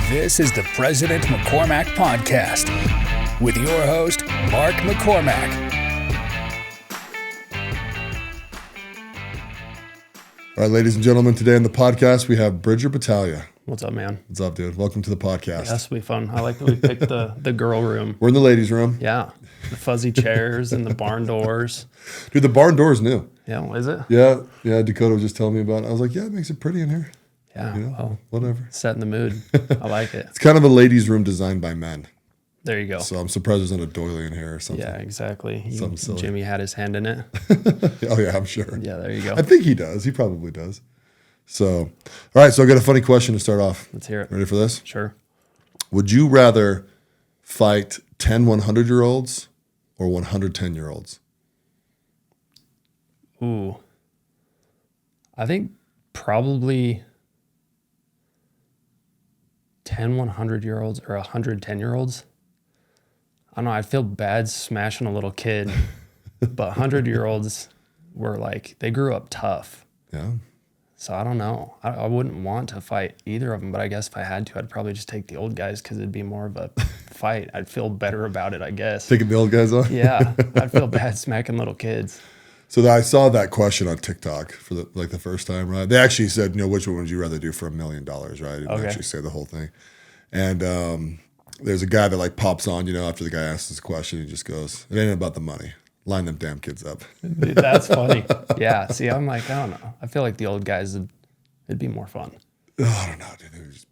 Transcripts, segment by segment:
This is the President McCormack Podcast with your host, Mark McCormack. All right, ladies and gentlemen, today on the podcast, we have Bridger Battaglia. What's up, man? What's up, dude? Welcome to the podcast. Yeah, this will be fun. I like that we picked the girl room. We're in the ladies' room. Yeah. The fuzzy chairs and the barn doors. Dude, the barn door is new. Yeah, is it? Yeah, Dakota was just telling me about it. I was like, yeah, it makes it pretty in here. Yeah, You know, well, whatever. setting the mood. I like it. It's kind of a ladies' room designed by men. There you go. So I'm surprised there's not a doily in here or something. Yeah, exactly. Something silly. Jimmy had his hand in it. Oh, yeah, I'm sure. Yeah, there you go. I think he does. He probably does. So, all right, so I got a funny question to start off. Let's hear it. Ready for this? Sure. Would you rather fight 10 100-year-olds or 110-year-olds? Ooh. I think probably 10 100-year-olds or 110-year-olds. I don't know. I'd feel bad smashing a little kid, but 100-year-olds were like, they grew up tough. Yeah. So I don't know. I wouldn't want to fight either of them, but I guess if I had to, I'd probably just take the old guys because it'd be more of a fight. I'd feel better about it, I guess. Taking the old guys on? Yeah, I'd feel bad smacking little kids. So I saw that question on TikTok for the first time, right? They actually said, which one would you rather do for $1 million, right? They didn't actually say the whole thing. And there's a guy that pops on, after the guy asks this question, he just goes, it ain't about the money. Line them damn kids up. Dude, that's funny. Yeah. See, I'm like, I don't know. I feel like the old guys, it'd be more fun. Oh, I don't know, dude. They would just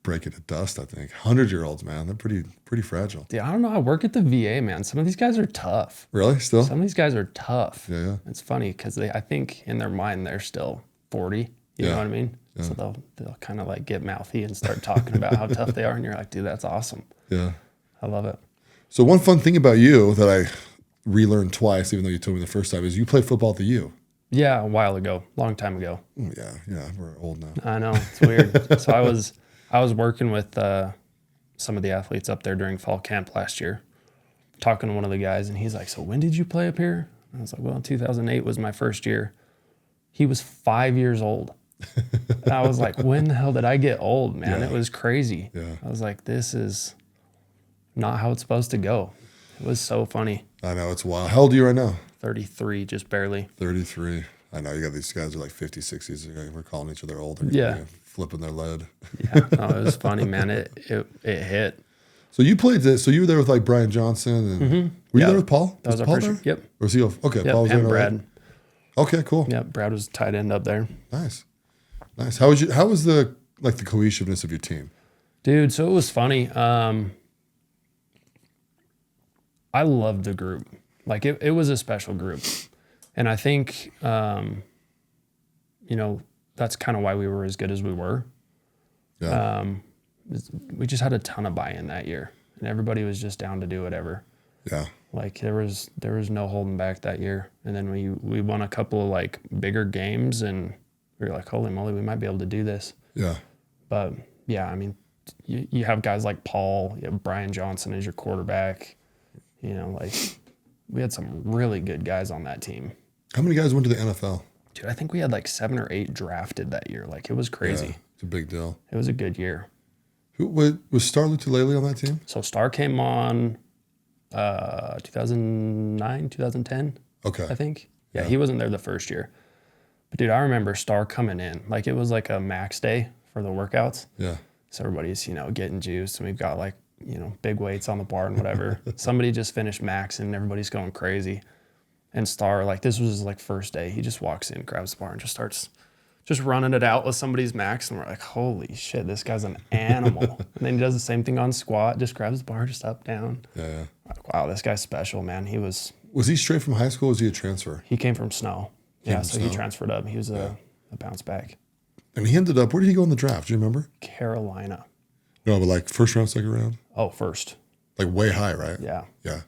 break it to dust, I think. 100-year-olds, man, they're pretty fragile. Yeah, I don't know. I work at the VA, man. Some of these guys are tough. Really? Still? Some of these guys are tough. Yeah. It's funny because I think in their mind they're still 40. You know what I mean? Yeah. So they'll kind of get mouthy and start talking about how tough they are, and you're like, dude, that's awesome. Yeah. I love it. So one fun thing about you that I relearned twice, even though you told me the first time, is you played football at the U. Yeah, a while ago, long time ago. Yeah, we're old now. I know, it's weird. So I was working with some of the athletes up there during fall camp last year, talking to one of the guys, and he's like, so when did you play up here? And I was like, well, 2008 was my first year. He was 5 years old. And I was like, when the hell did I get old, man? It was crazy. Yeah. I was like, this is not how it's supposed to go. It was so funny. I know, it's wild. How old are you right now? 33, just barely. 33. I know, you got these guys who are like 50s, 60s. We're calling each other older. Yeah. Flipping their lead. Yeah, no, it was funny, man. It hit. So you played this. So you were there with Brian Johnson. And were you there with Paul? That was our Paul first there? year. Yep. Or was he? Okay, Yep, Paul was there. and Brad. Okay, cool. Yeah, Brad was tight end up there. Nice. How was the cohesiveness of your team? Dude, so it was funny. I loved the group. It was a special group. And I think, that's kind of why we were as good as we were. Yeah. We just had a ton of buy-in that year, and everybody was just down to do whatever. Yeah. There was no holding back that year. And then we won a couple of bigger games, and we were like, holy moly, we might be able to do this. Yeah. But yeah, I mean, you have guys like Paul, you have Brian Johnson as your quarterback. We had some really good guys on that team. How many guys went to the NFL? Dude, I think we had 7 or 8 drafted that year. It was crazy. Yeah, it's a big deal. It was a good year. Who was Star Lutulele on that team? So Star came on 2009, 2010. Okay. I think. Yeah, he wasn't there the first year. But dude, I remember Star coming in. It was a max day for the workouts. Yeah. So everybody's, getting juiced, and we've got big weights on the bar and whatever. Somebody just finished max and everybody's going crazy. And Star, this was his first day. He just walks in, grabs the bar, and just starts just running it out with somebody's max. And we're like, holy shit, this guy's an animal. And then he does the same thing on squat, just grabs the bar, just up, down. Yeah. Wow, this guy's special, man. Was he straight from high school or was he a transfer? He came from Snow. He transferred up. He was a bounce back. And he ended up, where did he go in the draft? Do you remember? Carolina. No, but first round, second round? Oh, first. Way high, right? Yeah. Yeah.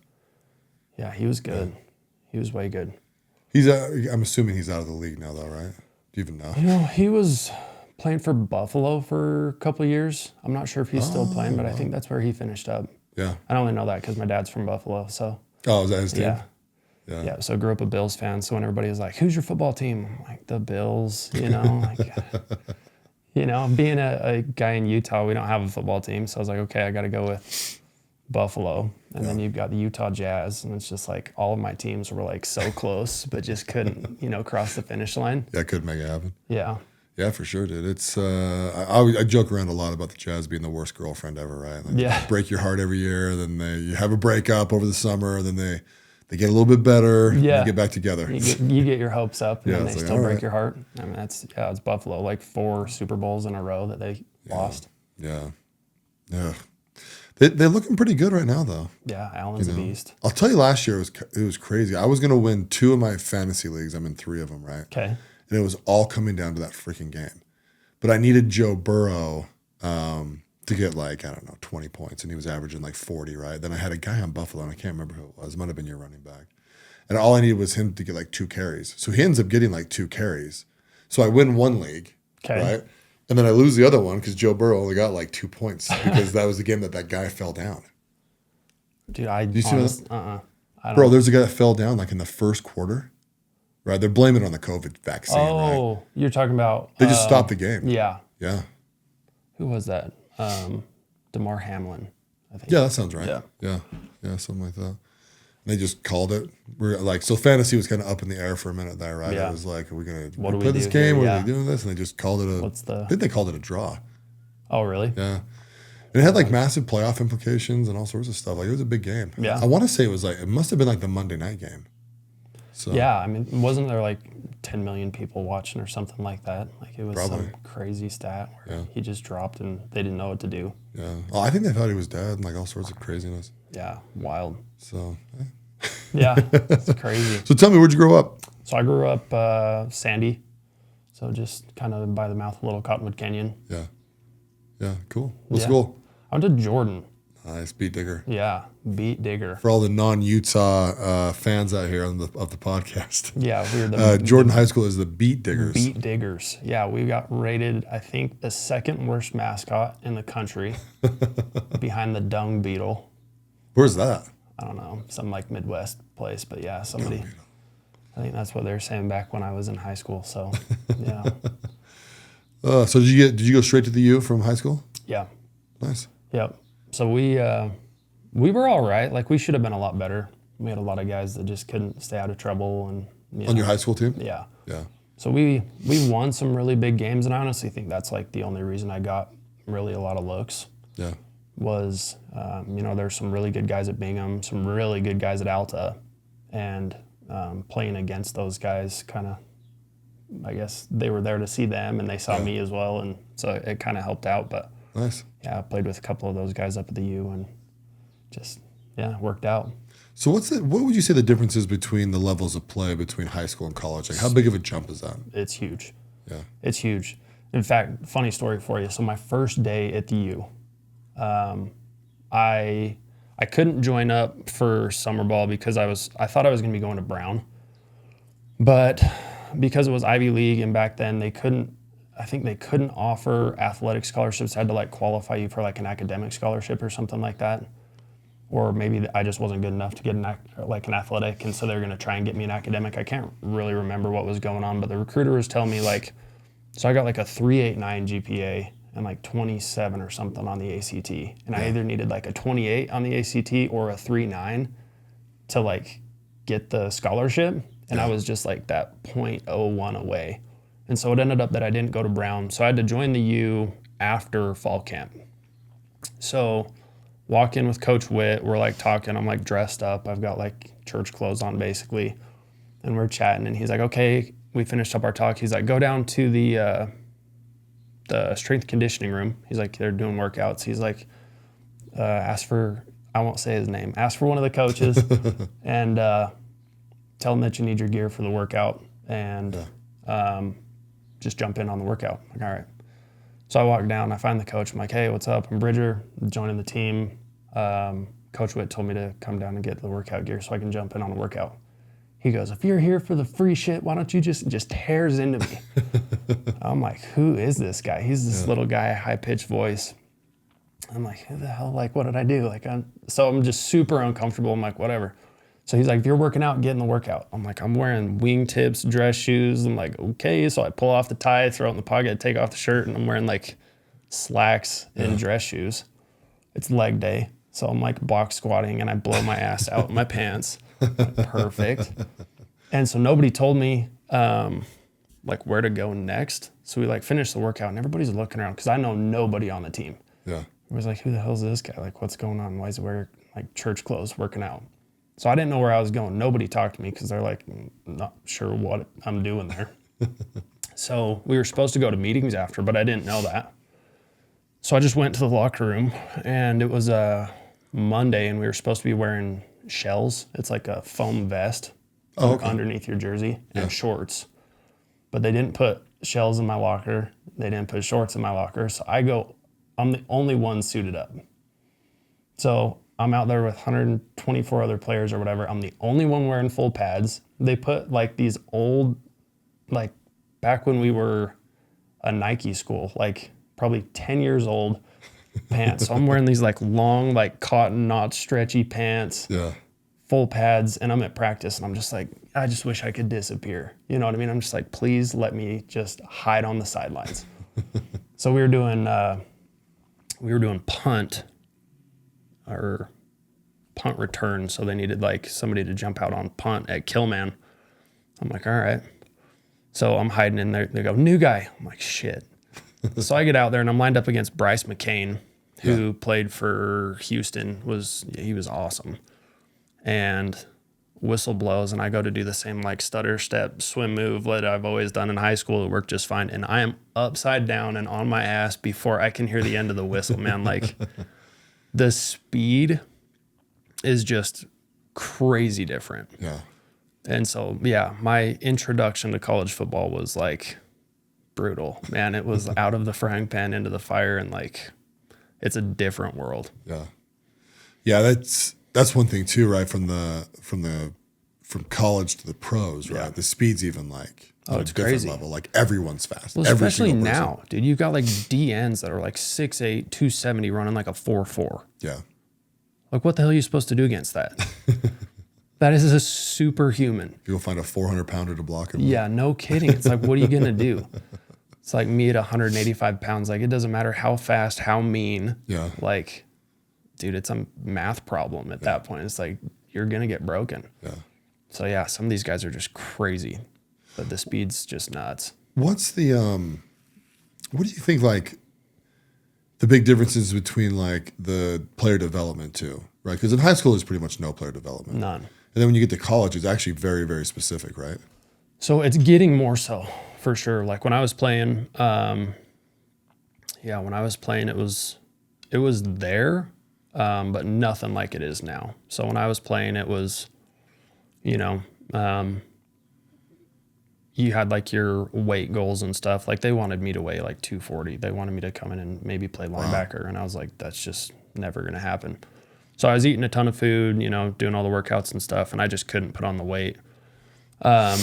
Yeah, he was good. Yeah. He was way good. I'm assuming he's out of the league now, though, right? Do you even know? He was playing for Buffalo for a couple of years. I'm not sure if he's still playing, but I think that's where he finished up. Yeah. I only know that because my dad's from Buffalo, so. Oh, is that his team? Yeah. Yeah. Yeah. So I grew up a Bills fan. So when everybody was like, who's your football team? I'm like, the Bills, you know? You know, being a guy in Utah, we don't have a football team. So I was like, okay, I got to go with Buffalo. And then you've got the Utah Jazz. And it's just like all of my teams were like so close, but just couldn't, cross the finish line. Yeah, couldn't make it happen. Yeah. Yeah, for sure, dude. It's I joke around a lot about the Jazz being the worst girlfriend ever, right? Like, Yeah. they break your heart every year, then you have a breakup over the summer, then they get a little bit better, and they get back together. You get your hopes up, and then they like, still break right. your heart. I mean, it's Buffalo, like 4 Super Bowls in a row that they lost. Yeah. They're looking pretty good right now, though. Yeah, Allen's a beast. I'll tell you, last year it was crazy. I was going to win 2 of my fantasy leagues. I'm in 3 of them, right? Okay. And it was all coming down to that freaking game. But I needed Joe Burrow to get 20 points, and he was averaging 40, right? Then I had a guy on Buffalo, and I can't remember who it was. It might have been your running back. And all I needed was him to get 2 carries. So he ends up getting 2 carries. So I win 1 league, right? And then I lose the other one because Joe Burrow only got 2 points because that was the game that guy fell down. Dude, I you see that? I don't Bro, there's a guy that fell down in the first quarter. Right, they're blaming it on the COVID vaccine. Oh, right? You're talking about They just stopped the game. Yeah. Yeah. Who was that? DeMar Hamlin, I think. Yeah, that sounds right. Yeah. Yeah, something like that. And they just called it. So fantasy was kind of up in the air for a minute there, right? Yeah. It was like, are we gonna play this game? Here? What are we doing this? And they just called it I think they called it a draw. Oh, really? Yeah. And it had massive playoff implications and all sorts of stuff. It was a big game. Yeah. I want to say it must have been the Monday night game. So yeah, I mean, wasn't there 10 million people watching or something like that? It was Probably. some crazy stat where he just dropped and they didn't know what to do. Yeah. Well, I think they thought he was dead and all sorts of craziness. Yeah, wild. So Yeah, it's crazy. So tell me, where'd you grow up? So I grew up Sandy, so just kind of by the mouth of Little Cottonwood Canyon. Yeah. Yeah, cool. What school? I went to Jordan. Nice, Beat Digger. Yeah, Beat Digger. For all the non-Utah fans out here of the podcast. Yeah, we were the Jordan High School is the Beat Diggers. Beat Diggers. Yeah, we got rated, I think, the second worst mascot in the country, behind the dung beetle. Where's that? I don't know, some Midwest place, but yeah, somebody. I think that's what they were saying back when I was in high school. So, yeah. So did you go straight to the U from high school? Yeah. Nice. Yep. So we were all right. We should have been a lot better. We had a lot of guys that just couldn't stay out of trouble. And On your high school team? Yeah. Yeah. So we won some really big games, and I honestly think that's the only reason I got really a lot of looks. Yeah. Was there's some really good guys at Bingham, some really good guys at Alta, and playing against those guys kind of, I guess they were there to see them, and they saw me as well, and so it kind of helped out. But nice. Yeah, I played with a couple of those guys up at the U, and just worked out. So what would you say the difference is between the levels of play between high school and college? How big of a jump is that? It's huge. Yeah. It's huge. In fact, funny story for you. So my first day at the U, I couldn't join up for summer ball because I thought I was going to be going to Brown, but because it was Ivy League and back then they couldn't offer athletic scholarships. I had to qualify you for an academic scholarship or something like that, or maybe I just wasn't good enough to get an athletic, and so they're going to try and get me an academic. I can't really remember what was going on, but the recruiter was telling me so I got a 3.89 GPA and 27 or something on the ACT. And I either needed a 28 on the ACT or a 3.9 to get the scholarship. And I was just that 0.01 away. And so it ended up that I didn't go to Brown. So I had to join the U after fall camp. So walk in with Coach Witt, we're talking, I'm dressed up. I've got church clothes on basically. And we're chatting and he's like, okay, we finished up our talk. He's like, go down to the strength conditioning room. He's like, they're doing workouts. He's like, ask for, I won't say his name, ask for one of the coaches and tell them that you need your gear for the workout and just jump in on the workout. All right. So I walk down, I find the coach. I'm like, hey, what's up? I'm Bridger, I'm joining the team. Coach Witt told me to come down and get the workout gear so I can jump in on the workout. He goes, if you're here for the free shit, why don't you just tears into me? I'm like, who is this guy? He's this little guy, high-pitched voice. I'm like, who the hell, what did I do? So I'm just super uncomfortable. I'm like, whatever. So he's like, if you're working out, get in the workout. I'm like, I'm wearing wingtips, dress shoes. I'm like, okay. So I pull off the tie, throw it in the pocket, take off the shirt, and I'm wearing like slacks and dress shoes. It's leg day. So I'm like box squatting and I blow my ass out in my pants. Like, perfect. And so nobody told me like where to go next. So we like finished the workout and everybody's looking around because I know nobody on the team. Yeah. I was like, who the hell is this guy? Like, what's going on? Why is he wearing like church clothes working out? So I didn't know where I was going. Nobody talked to me because they're like, not sure what I'm doing there. So we were supposed to go to meetings after, but I didn't know that. So I just went to the locker room and it was a Monday and we were supposed to be wearing shells. It's like a foam vest underneath your jersey and shorts. But they didn't put shells in my locker. They didn't put shorts in my locker. So I'm the only one suited up. So I'm out there with 124 other players or whatever. I'm the only one wearing full pads. They put like these old, like back when we were a Nike school, like probably 10 years old pants. So I'm wearing these like long, like cotton knot stretchy pants, full pads. And I'm at practice and I'm just like, I just wish I could disappear. You know what I mean? I'm just like, please let me just hide on the sidelines. So we were doing punt return. So they needed like somebody to jump out on punt at Killman. I'm like, all right. So I'm hiding in there. They go, new guy. I'm like, shit. So I get out there and I'm lined up against Bryce McCain, who played for Houston. He was awesome. And whistle blows and I go to do the same like stutter step swim move that I've always done in high school. It worked just fine. And I am upside down and on my ass before I can hear the end of the whistle, man. Like the speed is just crazy different. Yeah. And so, yeah, my introduction to college football was like brutal, man. It was out of the frying pan into the fire and like, it's a different world. Yeah. Yeah. That's one thing too, right? From college to the pros, right? The speed's even like on it's a different crazy level. Like everyone's fast. Well, especially now, dude. You've got like DNs that are like 6'8", 270 running like a 4.4. Yeah. Like what the hell are you supposed to do against that? That is a superhuman. You'll find a 400-pounder to block him. Yeah, no kidding. It's like, what are you going to do? It's like me at 185 pounds. Like it doesn't matter how fast, how mean. Yeah. Like, dude, it's a math problem at that point. It's like, you're going to get broken. Yeah. So yeah, some of these guys are just crazy, but the speed's just nuts. What's the, what do you think like the big differences between like the player development too, right? Because in high school, there's pretty much no player development. None. And then when you get to college, it's actually very, very specific, right? So it's getting more so for sure. Like when I was playing, when I was playing, it was there, but nothing like it is now. So when I was playing, it was, you had like your weight goals and stuff. Like they wanted me to weigh like 240. They wanted me to come in and maybe play linebacker. And I was like, that's just never going to happen. So I was eating a ton of food, doing all the workouts and stuff. And I just couldn't put on the weight. But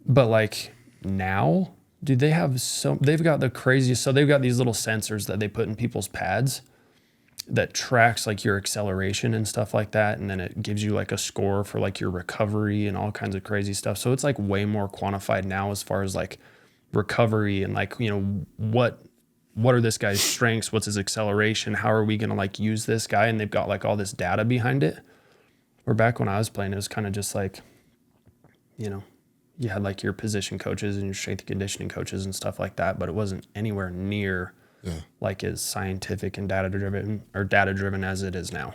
like now, dude, they've got the craziest. So they've got these little sensors that they put in people's pads that tracks like your acceleration and stuff like that. And then it gives you like a score for like your recovery and all kinds of crazy stuff. So it's like way more quantified now as far as like recovery and like, what are this guy's strengths? What's his acceleration? How are we going to like use this guy? And they've got like all this data behind it. Where back when I was playing, it was kind of just like, you had like your position coaches and your strength and conditioning coaches and stuff like that, but it wasn't anywhere near like as scientific and data driven as it is now.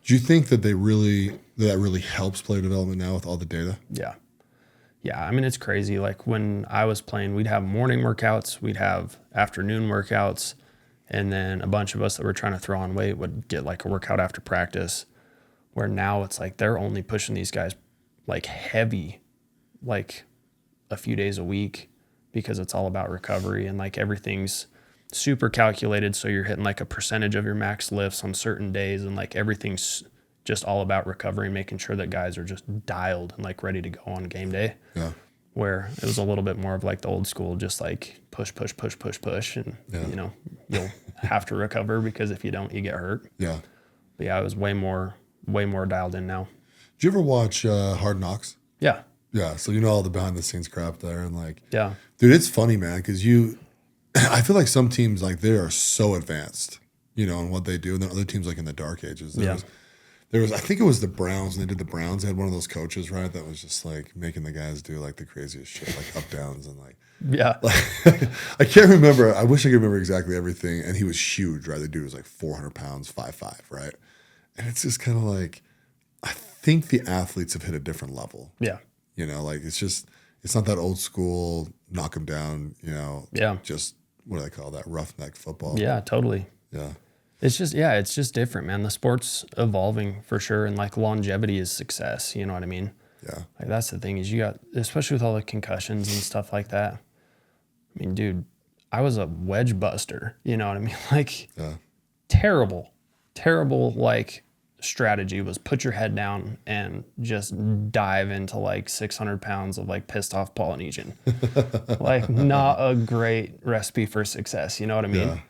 Do you think that that really helps player development now with all the data? Yeah. Yeah. I mean, it's crazy. Like when I was playing, we'd have morning workouts, we'd have afternoon workouts, and then a bunch of us that were trying to throw on weight would get like a workout after practice, where now it's like they're only pushing these guys like heavy, like a few days a week, because it's all about recovery and like everything's super calculated. So you're hitting like a percentage of your max lifts on certain days, and like everything's just all about recovery, making sure that guys are just dialed and like ready to go on game day. Yeah. Where it was a little bit more of like the old school, just like push. And, you'll have to recover because if you don't, you get hurt. Yeah. But yeah, it was way more dialed in now. Did you ever watch Hard Knocks? Yeah. Yeah. So you know all the behind the scenes crap there, and like, Yeah. dude, it's funny, man, because I feel like some teams like they are so advanced, you know, in what they do, and then other teams like in the dark ages. There was I think it was the Browns, and they did the Browns. They had one of those coaches, right, that was just like making the guys do like the craziest shit, like up downs and like. Yeah. Like, I can't remember. I wish I could remember exactly everything. And he was huge, right? The dude was like 400 pounds, 5'5", right? And it's just kind of like, I think the athletes have hit a different level. Yeah. You know, like it's not that old school, knock them down, you know. Yeah. Just, what do they call that? Roughneck football. Yeah, totally. Yeah. It's just different, man. The sport's evolving for sure. And like longevity is success. You know what I mean? Yeah. Like that's the thing is you got, especially with all the concussions and stuff like that. I mean, dude, I was a wedge buster. You know what I mean? Like terrible, like strategy was put your head down and just dive into like 600 pounds of like pissed off Polynesian. Like not a great recipe for success. You know what I mean?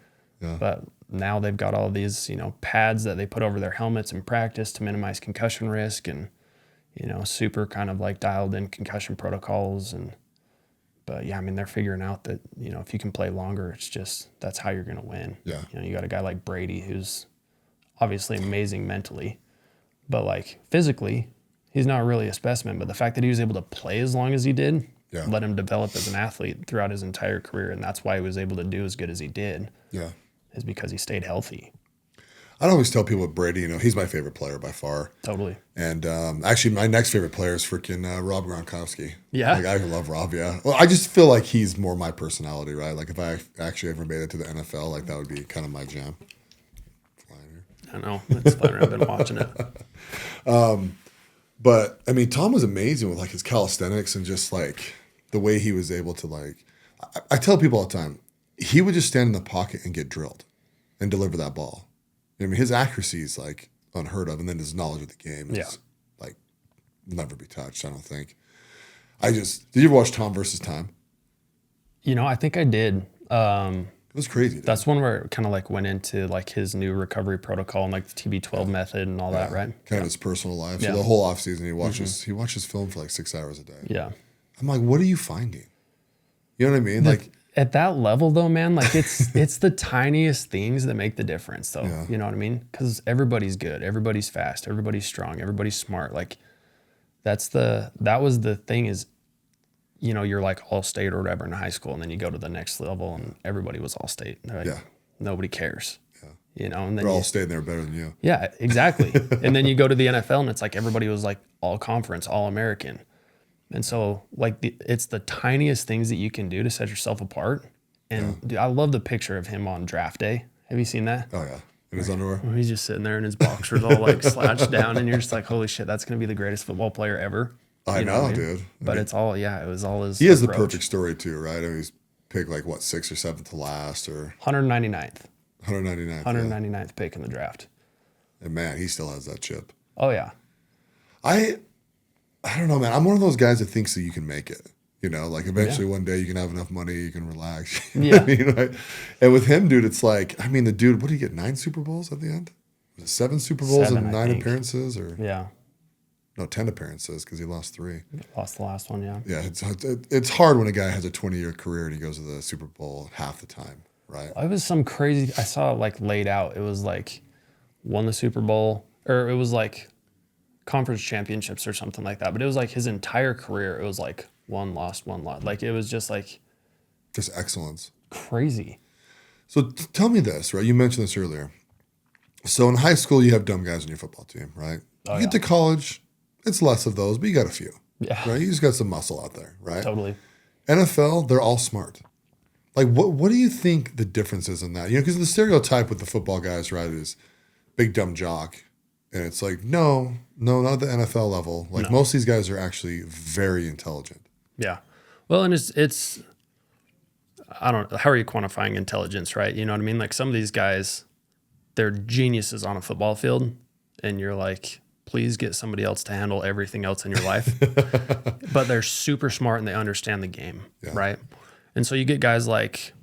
Yeah. But now they've got all these, you know, pads that they put over their helmets in practice to minimize concussion risk and, you know, super kind of like dialed in concussion protocols. But yeah, I mean, they're figuring out that, you know, if you can play longer, it's just, that's how you're going to win. Yeah. You know, you got a guy like Brady who's obviously amazing mentally, but like physically, he's not really a specimen. But the fact that he was able to play as long as he did let him develop as an athlete throughout his entire career. And that's why he was able to do as good as he did. Yeah. Is because he stayed healthy. I always tell people with Brady, you know, he's my favorite player by far. Totally. And actually, my next favorite player is freaking Rob Gronkowski. Yeah. Like, I love Rob, yeah. Well, I just feel like he's more my personality, right? Like, if I actually ever made it to the NFL, like, that would be kind of my jam. I know. It's fun. I've been watching it. But, I mean, Tom was amazing with, like, his calisthenics and just, like, the way he was able to, like... I tell people all the time, he would just stand in the pocket and get drilled and deliver that ball. I mean, his accuracy is like unheard of, and then his knowledge of the game is like never be touched. I don't think. Did you ever watch Tom versus Time? You know, I think I did. It was crazy. Dude. That's one where it kind of like went into like his new recovery protocol and like the TB12 method and all that, right? Kind of his personal life. So the whole off season, he watches film for like 6 hours a day. Yeah. I'm like, what are you finding? You know what I mean? Like. At that level, though, man, like it's the tiniest things that make the difference, though. Yeah. You know what I mean? Because everybody's good, everybody's fast, everybody's strong, everybody's smart. Like that was the thing is, you know, you're like all state or whatever in high school, and then you go to the next level, and everybody was all state. Like, nobody cares. Yeah. You know, and then they're all state, and they're better than you. Yeah, exactly. And then you go to the NFL, and it's like everybody was like all conference, all American. And so, like, it's the tiniest things that you can do to set yourself apart. And dude, I love the picture of him on draft day. Have you seen that? Oh, yeah. In his underwear? He's just sitting there in his boxers all, like, slouched down. And you're just like, holy shit, that's going to be the greatest football player ever. I know, dude. But it's all, it was all his He has the perfect story, too, right? I mean, he's picked, like, what, 6th or 7th to last? Or 199th. 199th pick in the draft. And, man, he still has that chip. Oh, yeah. I don't know, man. I'm one of those guys that thinks that you can make it. You know, like eventually one day you can have enough money, you can relax. You know what I mean? Right? And with him, dude, it's like, I mean, the dude, what did he get? 9 Super Bowls at the end? Was it 7 Super Bowls and 9 appearances? Or no, 10 appearances because he lost 3. Lost the last one, Yeah, it's hard when a guy has a 20-year career and he goes to the Super Bowl half the time, right? It was some crazy, I saw it like laid out. It was like won the Super Bowl, or it was like conference championships or something like that. But it was like his entire career, it was like one lost. Like it was just like just excellence. Crazy. So tell me this, right? You mentioned this earlier. So in high school, you have dumb guys on your football team, right? You get to college, it's less of those, but you got a few. Yeah. Right? You just got some muscle out there, right? Totally. NFL, they're all smart. Like, what do you think the difference is in that? You know, because the stereotype with the football guys, right, is big dumb jock. And it's like, no, not at the NFL level. Like most of these guys are actually very intelligent. Yeah. Well, and it's I don't know, how are you quantifying intelligence, right? You know what I mean? Like some of these guys, they're geniuses on a football field, and you're like, please get somebody else to handle everything else in your life. But they're super smart and they understand the game, right? And so you get guys like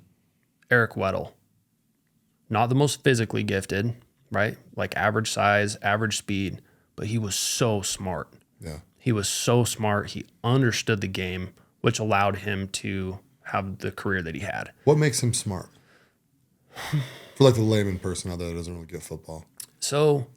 Eric Weddle, not the most physically gifted, right? Like average size, average speed, but he was so smart. Yeah. He was so smart. He understood the game, which allowed him to have the career that he had. What makes him smart? For like the layman person out there that doesn't really get football. So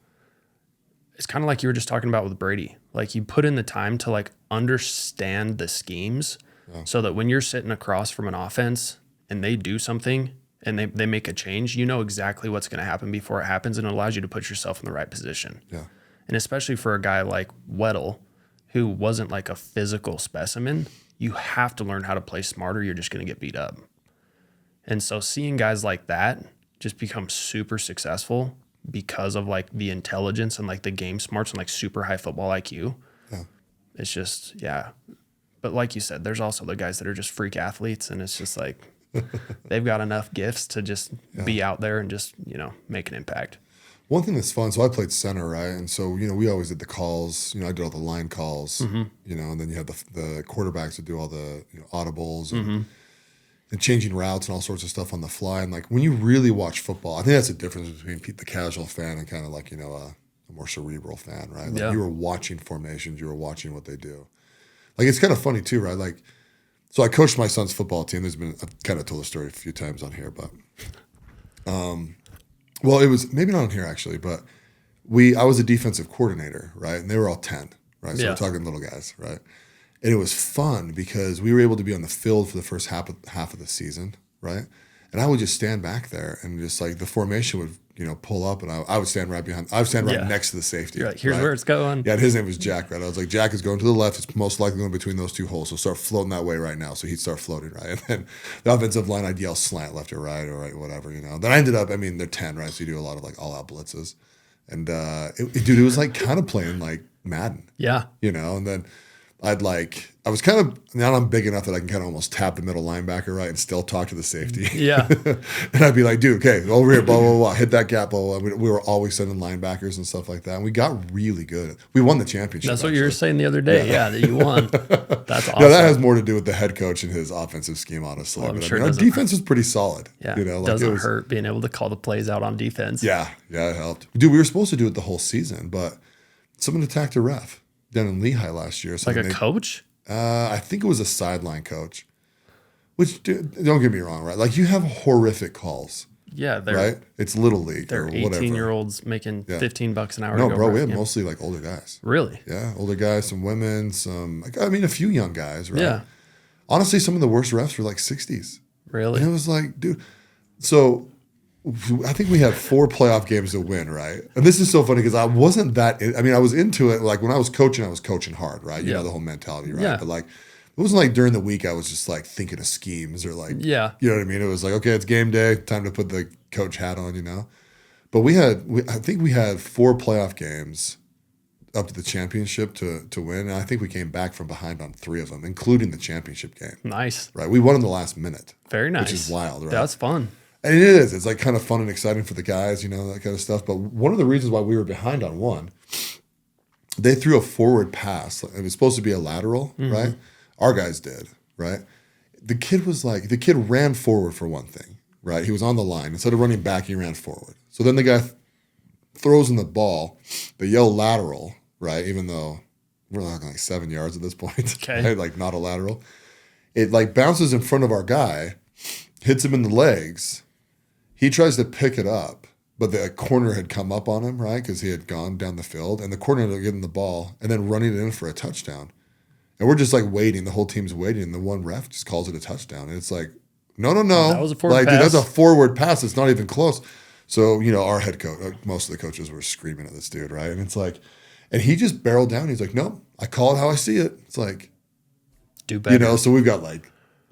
it's kind of like you were just talking about with Brady. Like you put in the time to like understand the schemes so that when you're sitting across from an offense and they do something and they make a change, you know exactly what's going to happen before it happens, and it allows you to put yourself in the right position. Yeah. And especially for a guy like Weddle, who wasn't like a physical specimen, you have to learn how to play smarter. You're just going to get beat up. And so seeing guys like that just become super successful because of like the intelligence and like the game smarts and like super high football IQ. Yeah. It's just, yeah. But like you said, there's also the guys that are just freak athletes, and it's just like they've got enough gifts to just be out there and just, you know, make an impact. One thing that's fun, so I played center, right? And so, you know, we always did the calls. You know, I did all the line calls, you know, and then you had the quarterbacks that do all the, you know, audibles and changing routes and all sorts of stuff on the fly. And like when you really watch football, I think that's the difference between the casual fan and kind of like, you know, a more cerebral fan, right? Like you were watching formations, you were watching what they do. Like it's kind of funny too, right? Like, so I coached my son's football team. I've kind of told the story a few times on here, but, well, it was maybe not on here actually, but I was a defensive coordinator, right? And they were all 10, right? So we're talking little guys, right? And it was fun because we were able to be on the field for the first half of the season, right? And I would just stand back there and just like the formation would, you know, pull up, and I would stand right behind. I would stand right next to the safety. You're like, here's where it's going. Yeah, and his name was Jack, right? I was like, Jack is going to the left. It's most likely going between those two holes. So start floating that way right now. So he'd start floating, right? And then the offensive line, I'd yell slant left or right, whatever, you know. Then I ended up, I mean, they're 10, right? So you do a lot of like all-out blitzes. And, dude, it was like kind of playing like Madden. Yeah. You know, and then I was kind of, now I'm big enough that I can kind of almost tap the middle linebacker, right, and still talk to the safety. Yeah. And I'd be like, dude, okay, over here, blah, blah, blah, hit that gap, blah, blah. We were always sending linebackers and stuff like that. And we got really good. We won the championship. That's what you were saying the other day. Yeah, that you won. That's awesome. No, that has more to do with the head coach and his offensive scheme, honestly. Well, but sure I mean, our defense was pretty solid. Yeah, you know, like doesn't hurt being able to call the plays out on defense. Yeah, it helped. Dude, we were supposed to do it the whole season, but someone attacked a ref down in Lehigh last year. So like a coach? I think it was a sideline coach. Which, dude, don't get me wrong, right? Like you have horrific calls. Yeah, right. It's little league. They're or whatever. 18-year-olds making $15 an hour. No, to go bro, we had mostly like older guys. Really? Yeah, older guys, some women, a few young guys, right? Yeah. Honestly, some of the worst refs were like 60s. Really? And it was like, dude. So I think we had 4 playoff games to win, right? And this is so funny because I wasn't that. I mean, I was into it. Like when I was coaching hard, right? You know the whole mentality, right? Yeah. But like, it wasn't like during the week I was just like thinking of schemes or like, you know what I mean? It was like, okay, it's game day, time to put the coach hat on, you know. But I think we had 4 playoff games up to the championship to win, and I think we came back from behind on 3 of them, including the championship game. Nice, right? We won in the last minute. Very nice, which is wild, right? That's fun. And it is. It's like kind of fun and exciting for the guys, you know, that kind of stuff. But one of the reasons why we were behind on one, they threw a forward pass. It was supposed to be a lateral, right? Our guys did, right? The kid ran forward for one thing, right? He was on the line. Instead of running back, he ran forward. So then the guy throws in the ball. They yell lateral, right? Even though we're talking like 7 yards at this point, okay. Right? Like not a lateral. It like bounces in front of our guy, hits him in the legs. He tries to pick it up, but the corner had come up on him, right? Because he had gone down the field, and the corner ended up getting the ball and then running it in for a touchdown. And we're just like waiting. The whole team's waiting, and the one ref just calls it a touchdown. And it's like, no. That was a forward pass. Dude, that's a forward pass. It's not even close. So, you know, our head coach, most of the coaches were screaming at this dude, right? And it's like, and he just barreled down. He's like, no, I call it how I see it. It's like, do better. You know, so we've got like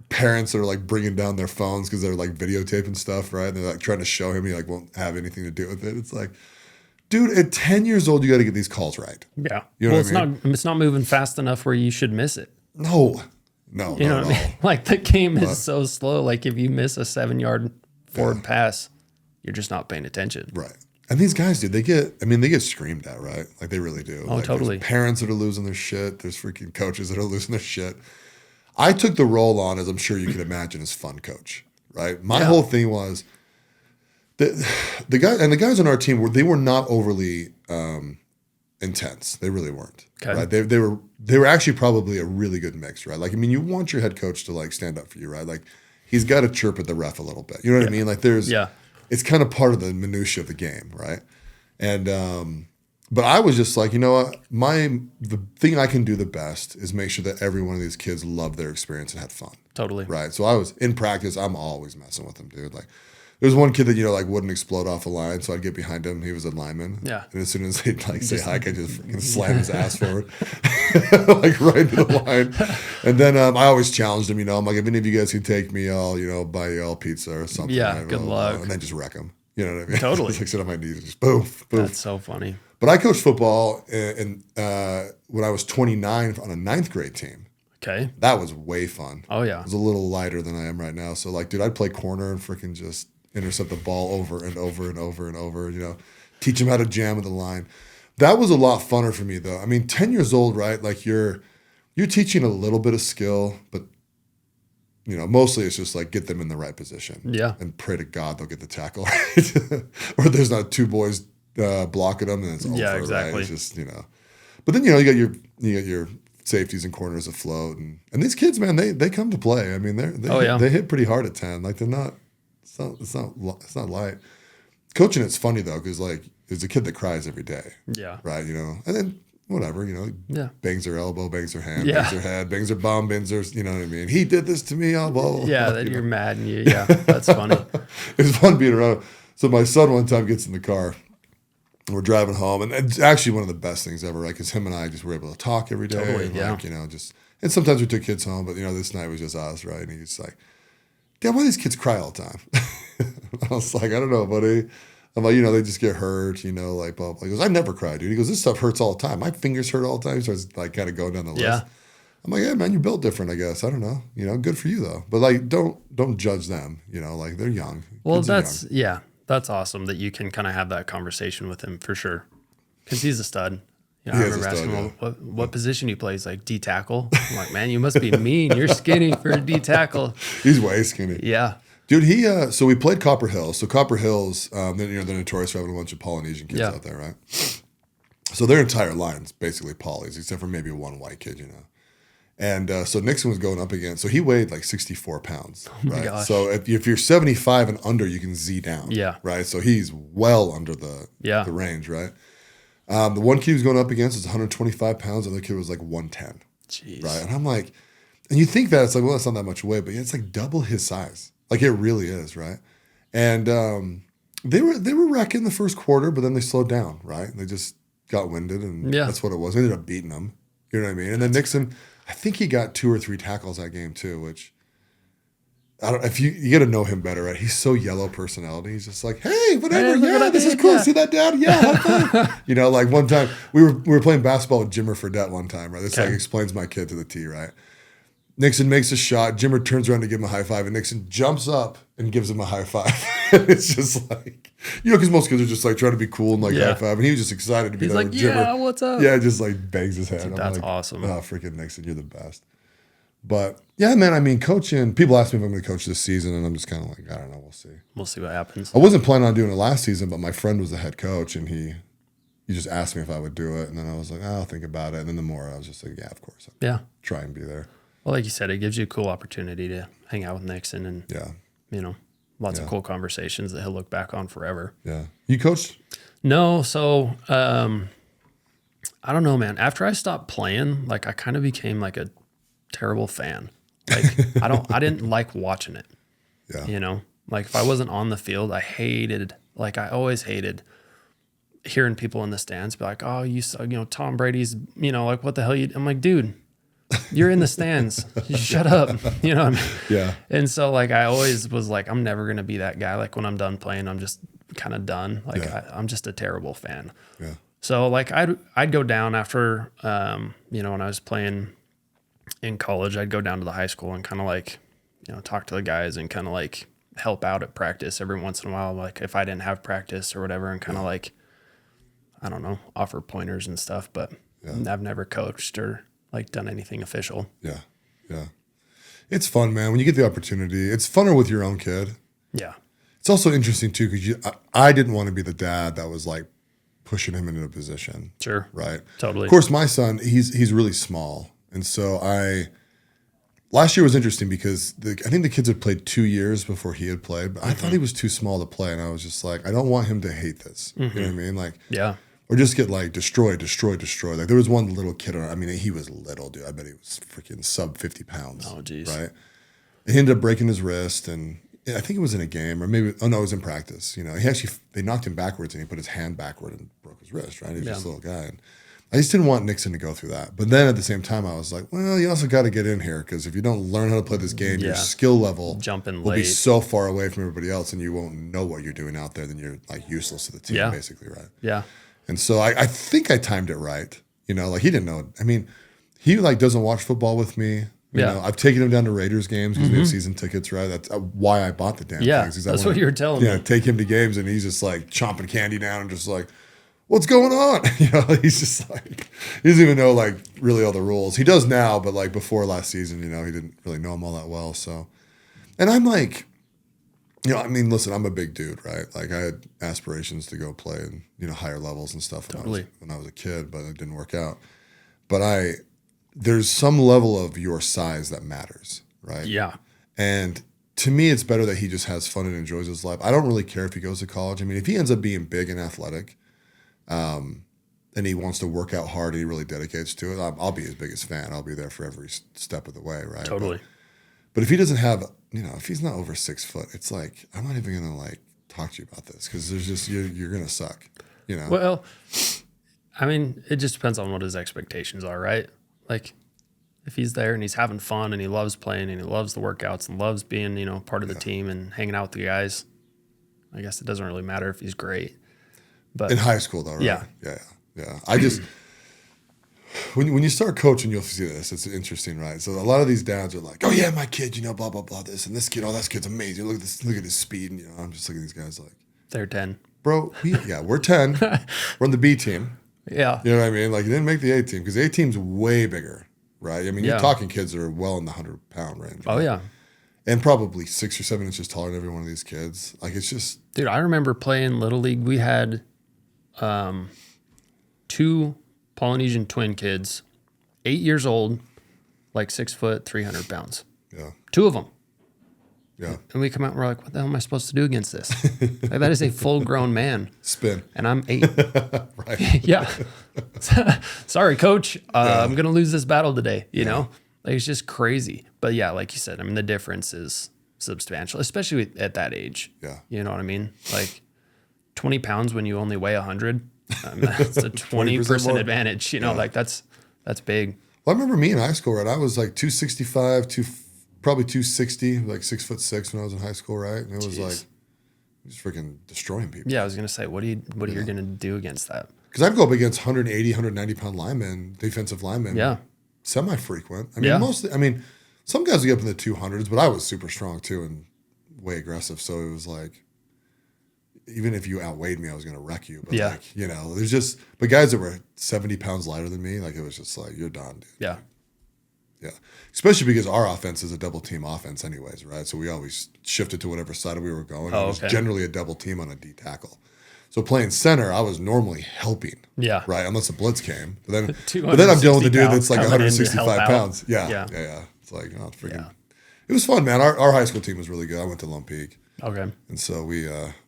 parents that are like bringing down their phones because they're like videotaping stuff, right? And they're like trying to show him he like won't have anything to do with it. It's like, dude, at 10 years old, you got to get these calls right. Yeah. You know what I mean? It's not moving fast enough where you should miss it. No, you know what I mean? Like the game is so slow. Like if you miss a 7-yard forward pass, you're just not paying attention. Right. And these guys, dude, they get screamed at, right? Like they really do. Oh, like, totally. There's parents that are losing their shit. There's freaking coaches that are losing their shit. I took the role on, as I'm sure you can imagine, as fun coach, right? My whole thing was the guys on our team were not overly intense. They really weren't. Okay. Right? They were actually probably a really good mix, right? Like, I mean, you want your head coach to like stand up for you, right? Like, he's got to chirp at the ref a little bit. You know what I mean? Like, it's kind of part of the minutia of the game, right? And but I was just like, you know what? The thing I can do the best is make sure that every one of these kids loved their experience and had fun. Totally. Right. So I was in practice. I'm always messing with them, dude. Like, there was one kid that, you know, like wouldn't explode off a line, so I'd get behind him. He was a lineman. Yeah. And as soon as they'd like say hi, I could just fucking slam his ass forward, like right into the line. And then I always challenged him, you know, I'm like, if any of you guys can take me, I'll, you know, buy you all pizza or something. Yeah, right? good luck. And then just wreck him. You know what I mean? Totally. Just like sit on my knees and just boom, boom. That's so funny. But I coached football when I was 29 on a 9th grade team. Okay. That was way fun. Oh, yeah. It was a little lighter than I am right now. So, like, dude, I'd play corner and freaking just intercept the ball over and over and over and over, you know, teach them how to jam at the line. That was a lot funner for me, though. I mean, 10 years old, right? Like, you're teaching a little bit of skill, but, you know, mostly it's just like get them in the right position. Yeah. And pray to God they'll get the tackle right. Or there's not 2 boys blocking them and it's over, yeah, exactly. Right? It's just, you know. But then, you know, you got your safeties and corners afloat, and these kids, man, they come to play. I mean, they hit pretty hard at 10. Like, they're not. It's not light. Coaching it's funny though, because like there's a kid that cries every day. Yeah. Right. You know, and then whatever, you know. Yeah. Bangs their elbow, bangs their hand, bangs their head, bangs their bum, bangs their. You know what I mean? He did this to me. Blah, blah, blah, yeah. That you're mad and you. Yeah. That's funny. It's fun being around. So my son one time gets in the car. We're driving home, and it's actually one of the best things ever, right? Because him and I just were able to talk every day. Totally, and yeah. like, you know, and sometimes we took kids home, but, you know, this night was just us, right? And he's like, Dad, why do these kids cry all the time? I was like, I don't know, buddy. I'm like, you know, they just get hurt, you know, like, blah, blah. He goes, I never cry, dude. He goes, this stuff hurts all the time. My fingers hurt all the time. He starts, like, kind of going down the list. Yeah. I'm like, yeah, man, you're built different, I guess. I don't know. You know, good for you, though. But, like, don't judge them. You know, like, they're young. Well, that's awesome that you can kind of have that conversation with him for sure. Because he's a stud. You know, I remember asking him, what position he plays, like D tackle. I'm like, man, you must be mean. You're skinny for a D tackle. He's way skinny. Yeah. Dude, so we played Copper Hills. So Copper Hills, they're notorious for having a bunch of Polynesian kids out there, right? So their entire line's basically Polys, except for maybe one white kid, you know. And so Nixon was going up against, so he weighed like 64 pounds, right? Gosh. So if you're 75 and under, you can Z down, right? So he's well under the range, right? The one kid he was going up against was 125 pounds. The other kid was like 110, Jeez. right? And I'm like, and you think that it's like, well, that's not that much weight, but it's like double his size. Like, it really is, right? And they were wrecking the first quarter, but then they slowed down, right? They just got winded, and that's what it was. They ended up beating them. You know what I mean? And then Nixon, I think he got 2 or 3 tackles that game too, which I don't. If you got to know him better, right? He's so yellow personality. He's just like, hey, whatever, this is cool. See that, Dad? Yeah, high five. You know, like one time we were playing basketball with Jimmer Fredette one time, right? This like explains my kid to the T, right? Nixon makes a shot. Jimmer turns around to give him a high five, and Nixon jumps up and gives him a high five. It's just like, you know, because most kids are just like trying to be cool and like high five, and he was just excited to be there with Jimmer. Yeah, what's up? Yeah, just like bangs his head. Dude, that's like, awesome. Oh, freaking Nixon, you're the best. But yeah, man, I mean, coaching, people ask me if I'm going to coach this season, and I'm just kind of like, I don't know, we'll see. We'll see what happens. I wasn't planning on doing it last season, but my friend was the head coach, and he just asked me if I would do it, and then I was like, I'll think about it. And then the more I was just like, yeah, of course. I'll try and be there. Well, like you said, it gives you a cool opportunity to hang out with Nixon and, you know, lots of cool conversations that he'll look back on forever. Yeah. You coached? No. So, I don't know, man. After I stopped playing, like I kind of became like a terrible fan. Like I didn't like watching it. Yeah. You know, like if I wasn't on the field, I always hated hearing people in the stands be like, oh, you know, Tom Brady's, you know, like what the hell I'm like, dude, you're in the stands. Shut up. You know what I mean? Yeah. And so like, I always was like, I'm never going to be that guy. Like when I'm done playing, I'm just kind of done. Like I'm just a terrible fan. Yeah. So like I'd go down after, you know, when I was playing in college, I'd go down to the high school and kind of like, you know, talk to the guys and kind of like help out at practice every once in a while. Like if I didn't have practice or whatever, and kind of like, I don't know, offer pointers and stuff, but I've never coached or like done anything official. Yeah. Yeah. It's fun, man. When you get the opportunity, it's funner with your own kid. Yeah. It's also interesting too, because I didn't want to be the dad that was like pushing him into a position. Sure. Right. Totally. Of course, my son, he's really small. And so last year was interesting because I think the kids had played 2 years before he had played, but I thought he was too small to play. And I was just like, I don't want him to hate this. You know what I mean? Like, yeah. Or just get like destroyed. Like there was one little kid, I mean, he was little, dude. I bet he was freaking sub 50 pounds. Oh, geez. Right. He ended up breaking his wrist, and I think it was in a game, or maybe, it was in practice. You know, they knocked him backwards and he put his hand backward and broke his wrist, right? He was just a little guy. And I just didn't want Nixon to go through that. But then at the same time, I was like, well, you also got to get in here because if you don't learn how to play this game, your skill level will be so far away from everybody else and you won't know what you're doing out there. Then you're like useless to the team, basically, right? Yeah. And so I think I timed it right. You know, like he didn't know. I mean, he like doesn't watch football with me. You know, I've taken him down to Raiders games because we have season tickets, right? That's why I bought the damn things. That's what you were telling me. Yeah, take him to games and he's just like chomping candy down and just like, what's going on? You know, he's just like, he doesn't even know like really all the rules. He does now, but like before last season, you know, he didn't really know them all that well. So, and I'm like, you know, I mean, listen, I'm a big dude, right? Like I had aspirations to go play in, you know, higher levels and stuff when I was a kid, but it didn't work out. But there's some level of your size that matters, right? Yeah. And to me, it's better that he just has fun and enjoys his life. I don't really care if he goes to college. I mean, if he ends up being big and athletic, and he wants to work out hard and he really dedicates to it, I'll be his biggest fan. I'll be there for every step of the way, right? Totally. But if he doesn't have, you know, if he's not over 6 foot, it's like, I'm not even going to like talk to you about this because there's just, you're going to suck, you know? Well, I mean, it just depends on what his expectations are, right? Like if he's there and he's having fun and he loves playing and he loves the workouts and loves being, you know, part of the team and hanging out with the guys, I guess it doesn't really matter if he's great. But in high school though, right? Yeah. I just, when you start coaching, you'll see this. It's interesting, right? So a lot of these dads are like, oh yeah, my kid, you know, blah, blah, blah, this and this kid, that kid's amazing. Look at his speed. And, you know, I'm just looking at these guys like, they're 10. Bro, we're 10. We're on the B team. Yeah. You know what I mean? Like, you didn't make the A team because the A team's way bigger, right? I mean, you're talking kids that are well in the 100-pound range. Right? Oh, yeah. And probably 6 or 7 inches taller than every one of these kids. Like, it's just... Dude, I remember playing Little League. We had 2 Polynesian twin kids, 8 years old, like 6 foot, 300 pounds. Yeah. 2 of them. Yeah. And we come out and we're like, what the hell am I supposed to do against this? Like, that is a full-grown man. Spin. And I'm 8. Right. Yeah. Sorry, coach. I'm going to lose this battle today, you know? Like, it's just crazy. But yeah, like you said, I mean, the difference is substantial, especially at that age. Yeah. You know what I mean? Like 20 pounds when you only weigh 100, that's a 20% advantage, you know, like that's big. Well, I remember me in high school, right? I was like 265, probably 260, like 6'6" when I was in high school, right? And it was like just freaking destroying people. Yeah, I was gonna say, what are you gonna do against that? Because I'd go up against 180, 190-pound linemen, defensive linemen. Yeah. Semi-frequent. I mean, mostly. I mean, some guys would get up in the 200s, but I was super strong too and way aggressive. So it was like, even if you outweighed me, I was gonna wreck you. But like, you know, there's just, but guys that were 70 pounds lighter than me, like it was just like, you're done, dude. Yeah. Yeah. Especially because our offense is a double team offense anyways, right? So we always shifted to whatever side we were going. It was generally a double team on a D tackle. So playing center, I was normally helping. Yeah. Right. Unless a blitz came. But then I'm dealing with a dude that's like 165 pounds. Yeah. It's like, oh, it's freaking. It was fun, man. Our high school team was really good. I went to Lone Peak. Okay. And so we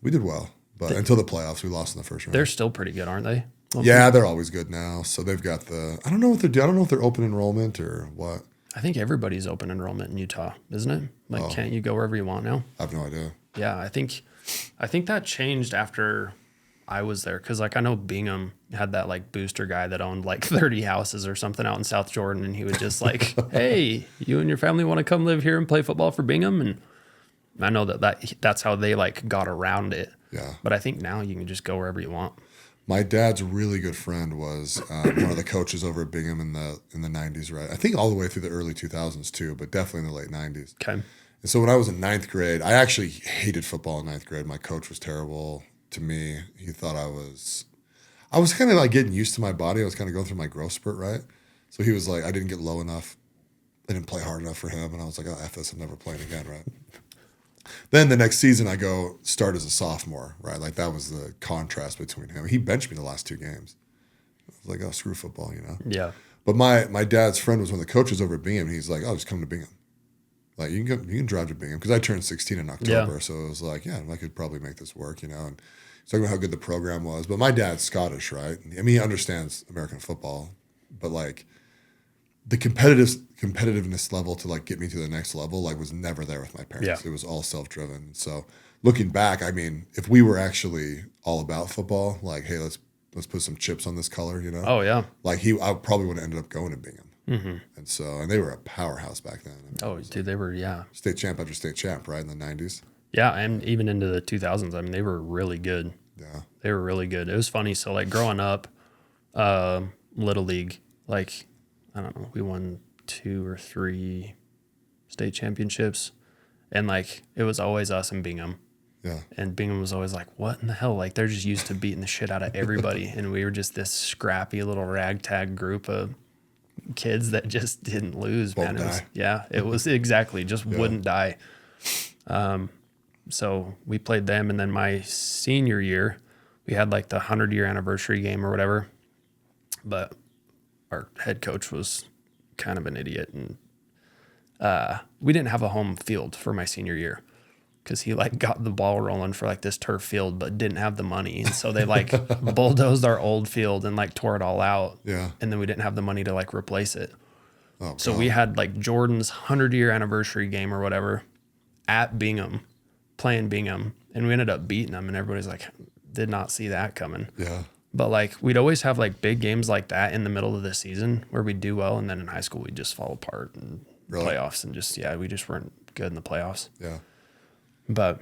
did well. But until the playoffs, we lost in the first round. They're still pretty good, aren't they? Yeah, they're always good now. So they've got I don't know what they're doing. I don't know if they're open enrollment or what. I think everybody's open enrollment in Utah, isn't it? Like, can't you go wherever you want now? I have no idea. Yeah, I think that changed after I was there, because like I know Bingham had that like booster guy that owned like 30 houses or something out in South Jordan, and he would just like, hey, you and your family want to come live here and play football for Bingham? And I know that's how they like got around it. Yeah. But I think now you can just go wherever you want. My dad's really good friend was one of the coaches over at Bingham in the 90s, right? I think all the way through the early 2000s too, but definitely in the late 90s. Okay. And so when I was in 9th grade, I actually hated football in 9th grade. My coach was terrible to me. He thought I was kind of like getting used to my body. I was kind of going through my growth spurt, right? So he was like, I didn't get low enough. I didn't play hard enough for him. And I was like, oh, F this, I'm never playing again, right? Then the next season I go start as a sophomore, right? Like that was the contrast between him. He benched me the last 2 games. I was like, oh, screw football, you know? Yeah. But my dad's friend was one of the coaches over at Bingham. He's like, oh, just come to Bingham. Like you can drive to Bingham, because I turned 16 in October, so it was like, yeah, I could probably make this work, you know. And he's talking about how good the program was. But my dad's Scottish, right? I mean, he understands American football, but like the competitiveness level to like get me to the next level like was never there with my parents. Yeah. It was all self-driven. So looking back, I mean, if we were actually all about football, like, hey, let's put some chips on this color, you know. Oh yeah. Like I probably would have ended up going to Bingham. Mm-hmm. And they were a powerhouse back then. I mean, dude, they were, yeah. State champ after state champ, right, in the 90s. Yeah, and even into the 2000s. I mean, they were really good. Yeah. They were really good. It was funny. So, like, growing up, Little League, like, I don't know, we won 2 or 3 state championships. And, like, it was always us and Bingham. Yeah. And Bingham was always like, what in the hell? Like, they're just used to beating the shit out of everybody. And we were just this scrappy little ragtag group of kids that just didn't lose, Won't man. die. It was exactly, just wouldn't die. So we played them. And then my senior year, we had like the 100-year anniversary game or whatever. But our head coach was kind of an idiot. And we didn't have a home field for my senior year, because he like got the ball rolling for like this turf field, but didn't have the money. And so they like bulldozed our old field and like tore it all out. Yeah. And then we didn't have the money to like replace it. Oh, So God. we had like Jordan's 100-year anniversary game or whatever at Bingham, playing Bingham. And we ended up beating them, and everybody's like, did not see that coming. Yeah. But like, we'd always have like big games like that in the middle of the season where we'd do well. And then in high school, we'd just fall apart and Really? playoffs and just, we just weren't good in the playoffs. Yeah. But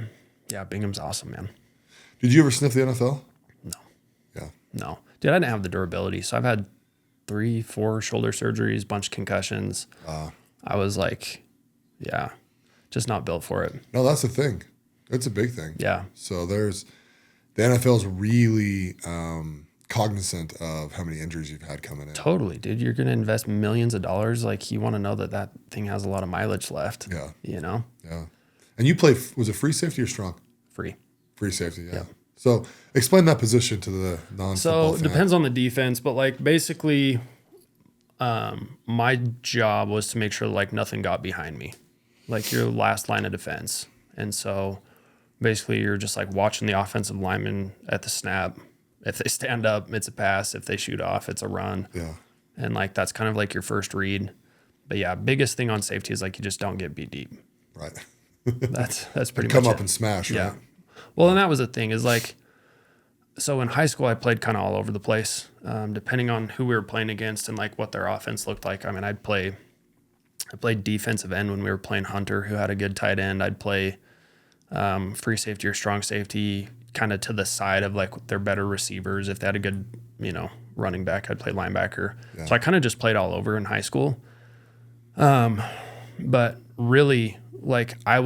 yeah, Bingham's awesome, man. Did you ever sniff the NFL? No. Yeah. No. Dude, I didn't have the durability. So I've had 3-4 shoulder surgeries, bunch of concussions. I was like, just not built for it. No, that's the thing. It's a big thing. Yeah. So the NFL's really cognizant of how many injuries you've had coming in. Totally, dude. You're going to invest millions of dollars. Like, you want to know that thing has a lot of mileage left. Yeah. You know? Yeah. And you play, was it free safety or strong? Free. Free safety, yeah. Yep. So explain that position to the non-football So fan. it depends on the defense, but like basically my job was to make sure like nothing got behind me, like your last line of defense. And so basically you're just like watching the offensive lineman at the snap. If they stand up, it's a pass. If they shoot off, it's a run. Yeah. And like that's kind of like your first read. But yeah, biggest thing on safety is like you just don't get beat deep. Right. That's pretty much Come up it. and smash, Yeah. right? Well, and that was the thing is like, so in high school, I played kind of all over the place, depending on who we were playing against and like what their offense looked like. I mean, I played defensive end when we were playing Hunter, who had a good tight end. I'd play free safety or strong safety, kind of to the side of like their better receivers. If they had a good, running back, I'd play linebacker. Yeah. So I kind of just played all over in high school. But really, like I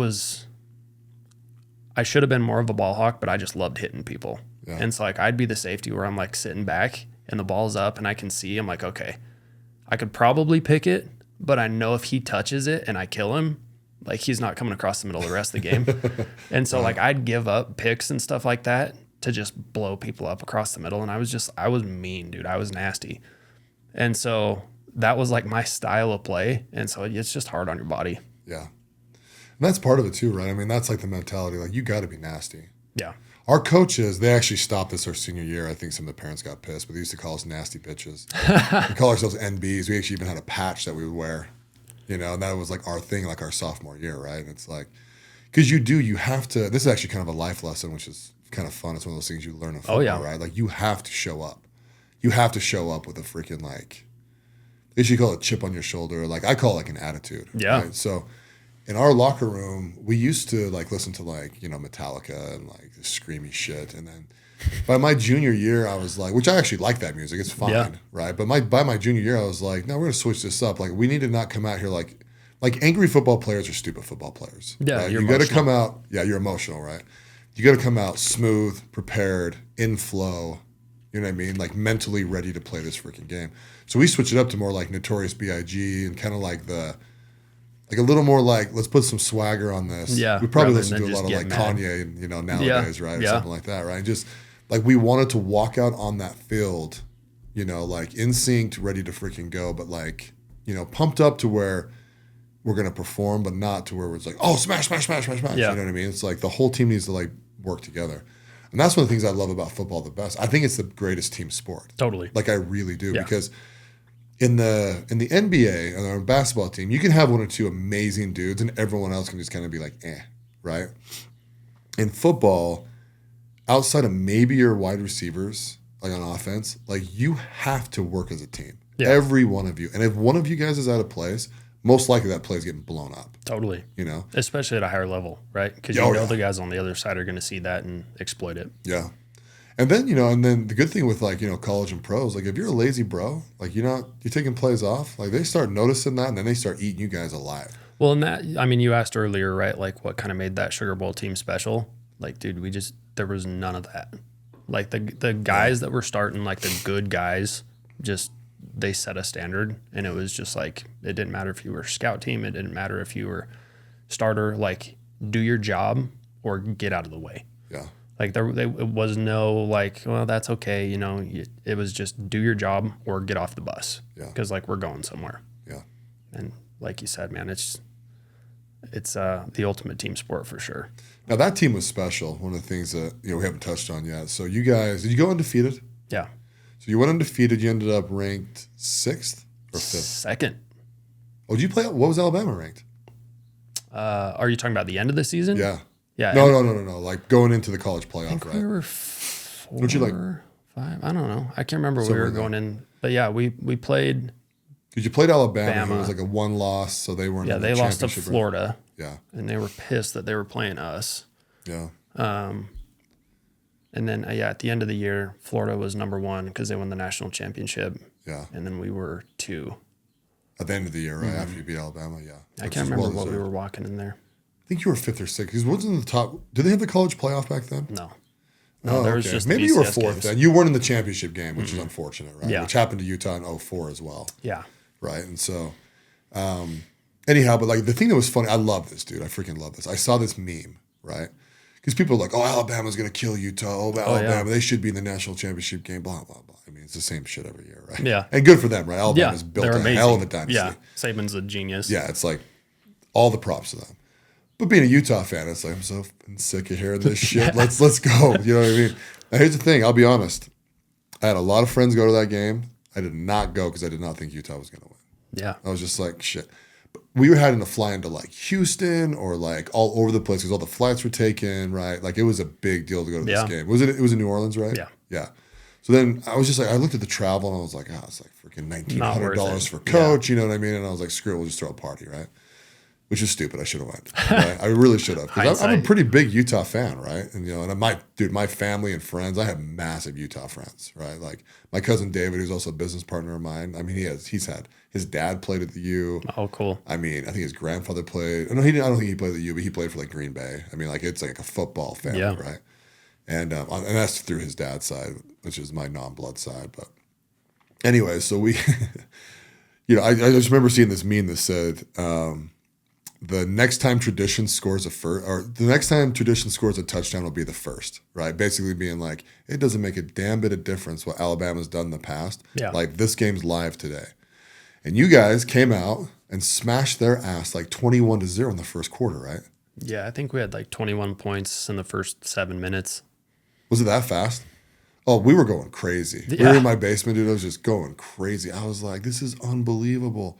should have been more of a ball hawk, but I just loved hitting people. Yeah. And so like I'd be the safety where I'm like sitting back and the ball's up and I can see, I'm like, okay, I could probably pick it, but I know if he touches it and I kill him, like he's not coming across the middle the rest of the game. And so like I'd give up picks and stuff like that to just blow people up across the middle. And I was mean, dude. I was nasty. And so that was like my style of play. And so it's just hard on your body. Yeah. And that's part of it too, right? I mean, that's like the mentality. Like, you got to be nasty. Yeah. Our coaches, they actually stopped us our senior year. I think some of the parents got pissed, but they used to call us nasty bitches. We call ourselves NBs. We actually even had a patch that we would wear, and that was like our thing, like our sophomore year, right? And it's like, because you have to, this is actually kind of a life lesson, which is kind of fun. It's one of those things you learn in football, right? Like, you have to show up. You have to show up with a freaking, like, they should call it chip on your shoulder. Like, I call it like an attitude. Yeah. Right? So in our locker room, we used to like listen to like, Metallica and like this screamy shit. And then by my junior year, I was like, which I actually like that music. It's fine. Right. But by my junior year, I was like, no, we're going to switch this up. Like, we need to not come out here like angry football players are stupid football players. Yeah. Right? You got to come out. Yeah. You're emotional, right? You got to come out smooth, prepared, in flow. You know what I mean? Like, mentally ready to play this freaking game. So we switched it up to more like Notorious B.I.G. and kind of like the Like a little more like, let's put some swagger on this. Yeah. We probably rather listen than to a lot of just like get mad. Kanye, you know, nowadays, right? Or Yeah. something like that, right? Just like we wanted to walk out on that field, you know, like in sync, ready to freaking go, but like, you know, pumped up to where we're going to perform, but not to where it's like, oh, smash, smash, smash, smash, smash. Yeah. You know what I mean? It's like the whole team needs to like work together. And that's one of the things I love about football the best. I think it's the greatest team sport. Totally. Like I really do. Yeah. Because in the NBA and our basketball team, you can have one or two amazing dudes and everyone else can just kind of be like, right? In football, outside of maybe your wide receivers, like on offense, like you have to work as a team. Yeah. Every one of you. And if one of you guys is out of place, most likely that play is getting blown up. Totally. You know? Especially at a higher level, right? Because the guys on the other side are going to see that and exploit it. Yeah. And then, you know, and then the good thing with like, you know, college and pros, like if you're a lazy bro, like you're taking plays off, like they start noticing that and then they start eating you guys alive. Well, and that, I mean, you asked earlier, right? Like what kind of made that Sugar Bowl team special? Like, dude, there was none of that. Like the guys that were starting, like the good guys, just they set a standard, and it was just like it didn't matter if you were scout team, it didn't matter if you were starter. Like, do your job or get out of the way. Yeah. Like it was no like, well, that's okay, you know. It was just do your job or get off the bus. Yeah. Because like we're going somewhere. Yeah. And like you said, man, it's the ultimate team sport for sure. Now that team was special. One of the things that we haven't touched on yet. So you guys, did you go undefeated? Yeah. So you went undefeated. You ended up ranked 6th or 5th? Second. Oh, did you play? What was Alabama ranked? Are you talking about the end of the season? Yeah. Yeah. No. Like going into the college playoff, I think right? we were 4, Don't you like 5. I don't know. I can't remember where we somewhere were in there. going in. But yeah, we played. Because you played Alabama, Bama. It was like a 1 loss, so they weren't. Yeah, in the they lost to championship, right? Florida, Yeah. and they were pissed that they were playing us. Yeah. And then at the end of the year, Florida was number 1 because they won the national championship. Yeah. And then we were 2. At the end of the year, right after you beat Alabama, yeah. I can't remember what we were walking in there. I think you were 5th or 6th. Because wasn't the top? Did they have the college playoff back then? No. There was just maybe the you were BCS 4th games. then. You weren't in the championship game, which is unfortunate, right? Yeah. Which happened to Utah in 04 as well. Yeah. Right. And so, anyhow, but like the thing that was funny, I love this, dude. I freaking love this. I saw this meme, right? Because people are like, oh, Alabama's going to kill Utah. Oh, Alabama, they should be in the national championship game, blah, blah, blah. I mean, it's the same shit every year, right? Yeah. And good for them, right? Alabama's Yeah, built they're a amazing. hell of a dynasty. Yeah. Saban's a genius. Yeah, it's like all the props to them. But being a Utah fan, it's like, I'm so sick of hearing this shit. Let's go. You know what I mean? Now, here's the thing. I'll be honest. I had a lot of friends go to that game. I did not go because I did not think Utah was going to win. Yeah. I was just like, shit. But we were having to fly into like Houston or like all over the place because all the flights were taken, right? Like it was a big deal to go to this game. It was in New Orleans, right? Yeah. Yeah. So then I was just like, I looked at the travel and I was like, it's like freaking $1,900 for coach, you know what I mean? And I was like, screw it, we'll just throw a party, right? Which is stupid. I should have went. Right? I really should have. Because I'm a pretty big Utah fan, right? And my family and friends, I have massive Utah friends, right? Like my cousin David, who's also a business partner of mine. I mean, he's had his dad played at the U. Oh, cool. I mean, I think his grandfather played. No, he didn't. I don't think he played at the U, but he played for like Green Bay. I mean, like it's like a football family, right? And that's through his dad's side, which is my non-blood side. But anyway, so we, I just remember seeing this meme that said, the next time tradition scores a touchdown will be the first, right? Basically being like, it doesn't make a damn bit of difference what Alabama's done in the past. Yeah. Like this game's live today. And you guys came out and smashed their ass like 21-0 in the first quarter, right? Yeah, I think we had like 21 points in the first 7 minutes. Was it that fast? Oh, we were going crazy. Yeah. We were in my basement, dude. I was just going crazy. I was like, this is unbelievable.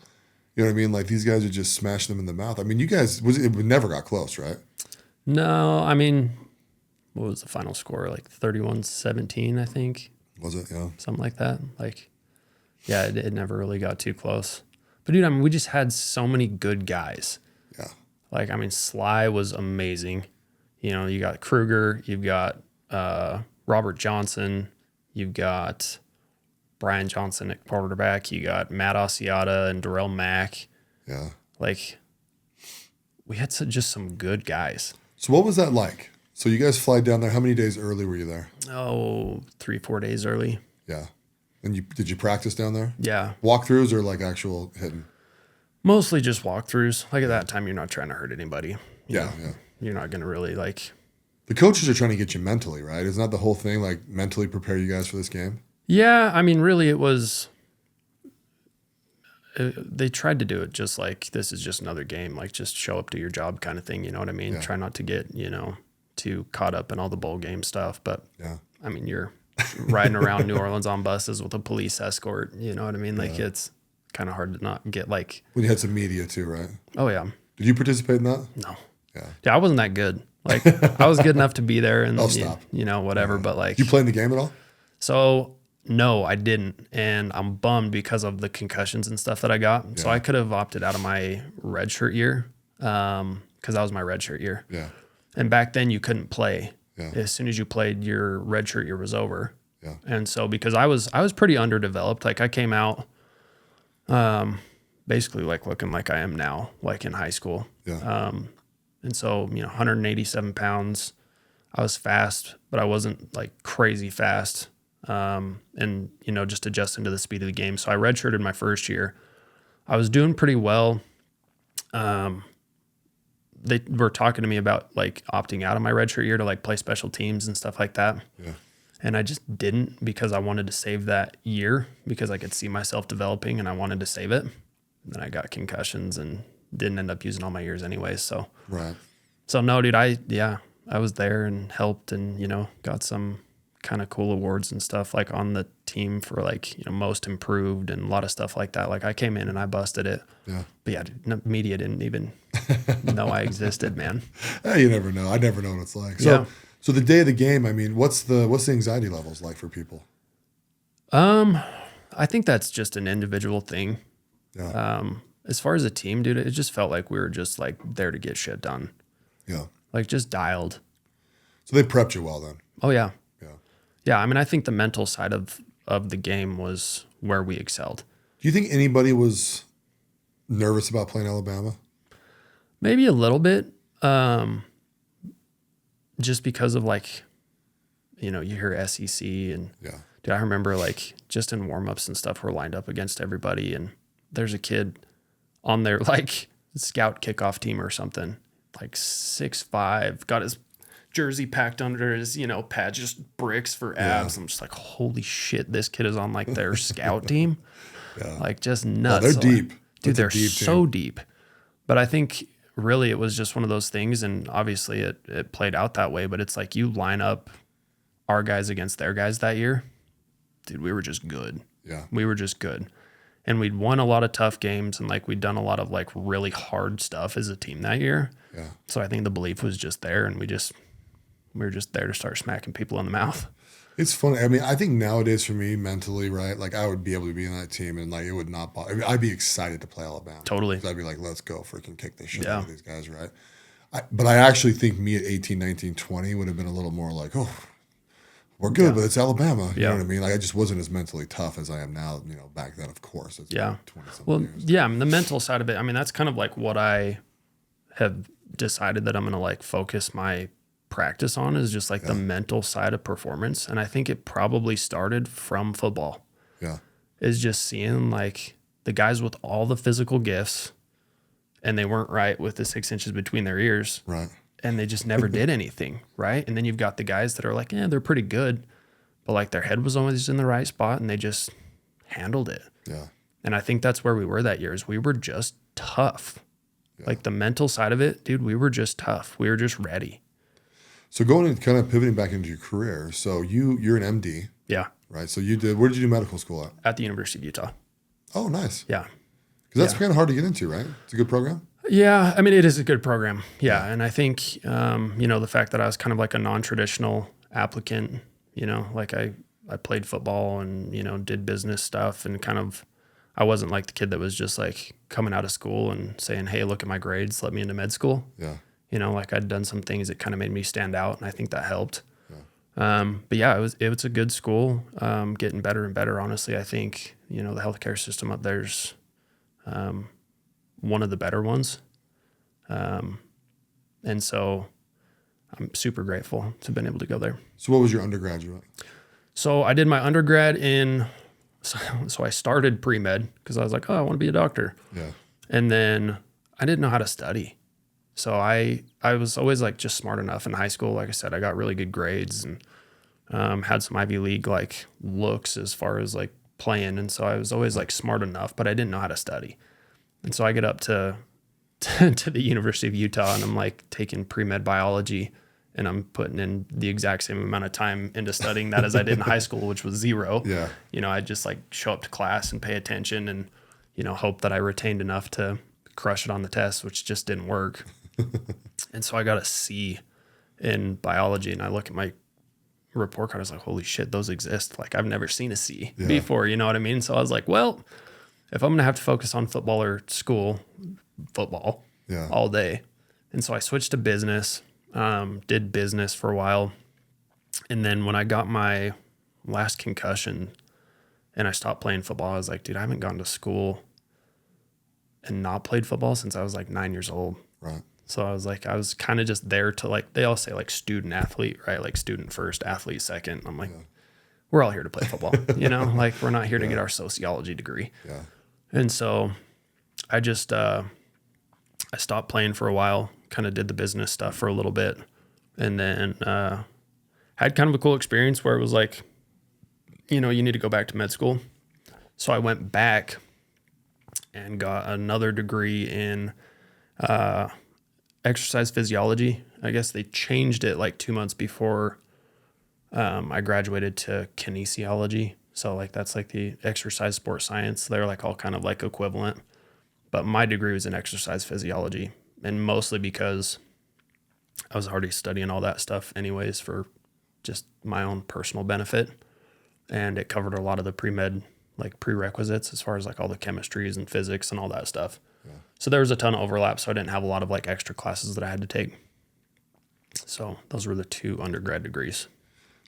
You know what I mean? Like these guys are just smashing them in the mouth. I mean, you guys, it never got close, right? No, I mean, what was the final score? Like 31-17, I think. Was it? Yeah. Something like that. Like, yeah, it never really got too close. But dude, I mean, we just had so many good guys. Yeah. Like, I mean, Sly was amazing. You know, you got Kruger, you've got Robert Johnson, you've got Brian Johnson at quarterback, you got Matt Asiata and Darrell Mack. Yeah. Like, we had just some good guys. So what was that like? So you guys fly down there. How many days early were you there? 3-4 days early. Yeah. And did you practice down there? Yeah. Walkthroughs or like actual hitting? Mostly just walkthroughs. Like at that time, you're not trying to hurt anybody. You know? Yeah. You're not going to really like. The coaches are trying to get you mentally, right? Isn't that the whole thing? Like mentally prepare you guys for this game? Yeah. I mean, really, it was. They tried to do it just like this is just another game, like just show up to your job kind of thing. You know what I mean? Yeah. Try not to get, too caught up in all the bowl game stuff. But I mean, you're riding around New Orleans on buses with a police escort. You know what I mean? Like it's kind of hard to not get like. When you had some media too, right? Oh, yeah. Did you participate in that? No. Yeah. I wasn't that good. Like I was good enough to be there and, whatever. But like. Did you play in the game at all? So. No, I didn't. And I'm bummed because of the concussions and stuff that I got. Yeah. So I could have opted out of my redshirt year because that was my redshirt year. Yeah. And back then you couldn't play. Yeah. As soon as you played, your redshirt year was over. Yeah. And so because I was pretty underdeveloped, like I came out basically like looking like I am now, like in high school. Yeah. And so, 187 pounds. I was fast, but I wasn't like crazy fast. And just adjusting to the speed of the game. So I redshirted my first year. I was doing pretty well. They were talking to me about like opting out of my redshirt year to like play special teams and stuff like that. Yeah. And I just didn't because I wanted to save that year because I could see myself developing and I wanted to save it. And then I got concussions and didn't end up using all my years anyways. So, right. So no, dude, I was there and helped and, got some kind of cool awards and stuff like on the team for like most improved and a lot of stuff like that. Like I came in and I busted it. Yeah. But yeah, media didn't even know I existed, man. You never know. I never know what it's like. So the day of the game, I mean, what's the anxiety levels like for people? I think that's just an individual thing. Yeah. As far as a team, dude, it just felt like we were just like there to get shit done. Yeah. Like just dialed. So they prepped you well then. Oh yeah. Yeah. I mean, I think the mental side of the game was where we excelled. Do you think anybody was nervous about playing Alabama? Maybe a little bit. Just because of like, you hear SEC and dude, I remember like just in warm-ups and stuff, we're lined up against everybody and there's a kid on their like scout kickoff team or something, like 6'5", got his jersey packed under his, pad, just bricks for abs. I'm just like, holy shit, this kid is on like their scout team. Yeah. Like just nuts. Oh, they're deep. Dude, they're so deep. But I think really it was just one of those things. And obviously it played out that way, but it's like you line up our guys against their guys that year. Dude, we were just good. Yeah. We were just good. And we'd won a lot of tough games and like we'd done a lot of like really hard stuff as a team that year. Yeah. So I think the belief was just there and we were just there to start smacking people in the mouth. It's funny. I mean, I think nowadays for me mentally, right? Like I would be able to be in that team and like it would not bother. I mean, I'd be excited to play Alabama. Totally. I'd be like, let's go freaking kick this shit out of these guys, right? But I actually think me at 18, 19, 20 would have been a little more like, oh, we're good, but it's Alabama. You know what I mean? Like I just wasn't as mentally tough as I am now, back then, of course. It's 20-something years. Yeah, I mean, the mental side of it, I mean, that's kind of like what I have decided that I'm going to like focus my practice on is just like the mental side of performance. And I think it probably started from football. Yeah. Is just seeing like the guys with all the physical gifts and they weren't right with the 6 inches between their ears. Right. And they just never did anything. Right. And then you've got the guys that are like, they're pretty good, but like their head was always in the right spot and they just handled it. Yeah. And I think that's where we were that year is we were just tough. Yeah. Like the mental side of it, dude, we were just tough. We were just ready. So going and kind of pivoting back into your career. So you're an MD. Yeah. Right. So where did you do medical school at? At the University of Utah. Oh, nice. Yeah. Because that's kind of hard to get into, right? It's a good program. Yeah. I mean, it is a good program. Yeah. And I think, the fact that I was kind of like a non-traditional applicant, like I played football and, did business stuff and kind of, I wasn't like the kid that was just like coming out of school and saying, hey, look at my grades, let me into med school. Yeah. Like I'd done some things that kind of made me stand out, and I think that helped. Yeah. But yeah, it was a good school, getting better and better. Honestly, I think the healthcare system up there's one of the better ones, and so I'm super grateful to have been able to go there. So, what was your undergraduate? So I did my undergrad so I started pre-med because I was like, oh, I want to be a doctor. Yeah. And then I didn't know how to study. So I was always like just smart enough in high school. Like I said, I got really good grades and had some Ivy League like looks as far as like playing. And so I was always like smart enough, but I didn't know how to study. And so I get up to the University of Utah and I'm like taking pre-med biology and I'm putting in the exact same amount of time into studying that as I did in high school, which was 0. Yeah. You know, I'd just like show up to class and pay attention and, you know, hope that I retained enough to crush it on the test, which just didn't work. And so I got a C in biology and I look at my report card. I was like, holy shit, those exist. Like I've never seen a C before, you know what I mean? So I was like, well, if I'm going to have to focus on football or school, football all day. And so I switched to business, did business for a while. And then when I got my last concussion and I stopped playing football, I was like, dude, I haven't gone to school and not played football since I was like 9 years old. Right. So I was like, I was kind of just there to like, they all say like student athlete, right? Like student first, athlete second. I'm like, we're all here to play football, you know, like we're not here to get our sociology degree. Yeah. And so I just, I stopped playing for a while, kind of did the business stuff for a little bit. And then, had kind of a cool experience where it was like, you know, you need to go back to med school. So I went back and got another degree in, exercise physiology. I guess they changed it like 2 months before I graduated to kinesiology. So like that's like the exercise sports science. They're like all kind of like equivalent. But my degree was in exercise physiology, and mostly because I was already studying all that stuff anyways for just my own personal benefit. And it covered a lot of the pre-med like prerequisites as far as like all the chemistries and physics and all that stuff. So there was a ton of overlap, so I didn't have a lot of like extra classes that I had to take. So those were the 2 undergrad degrees.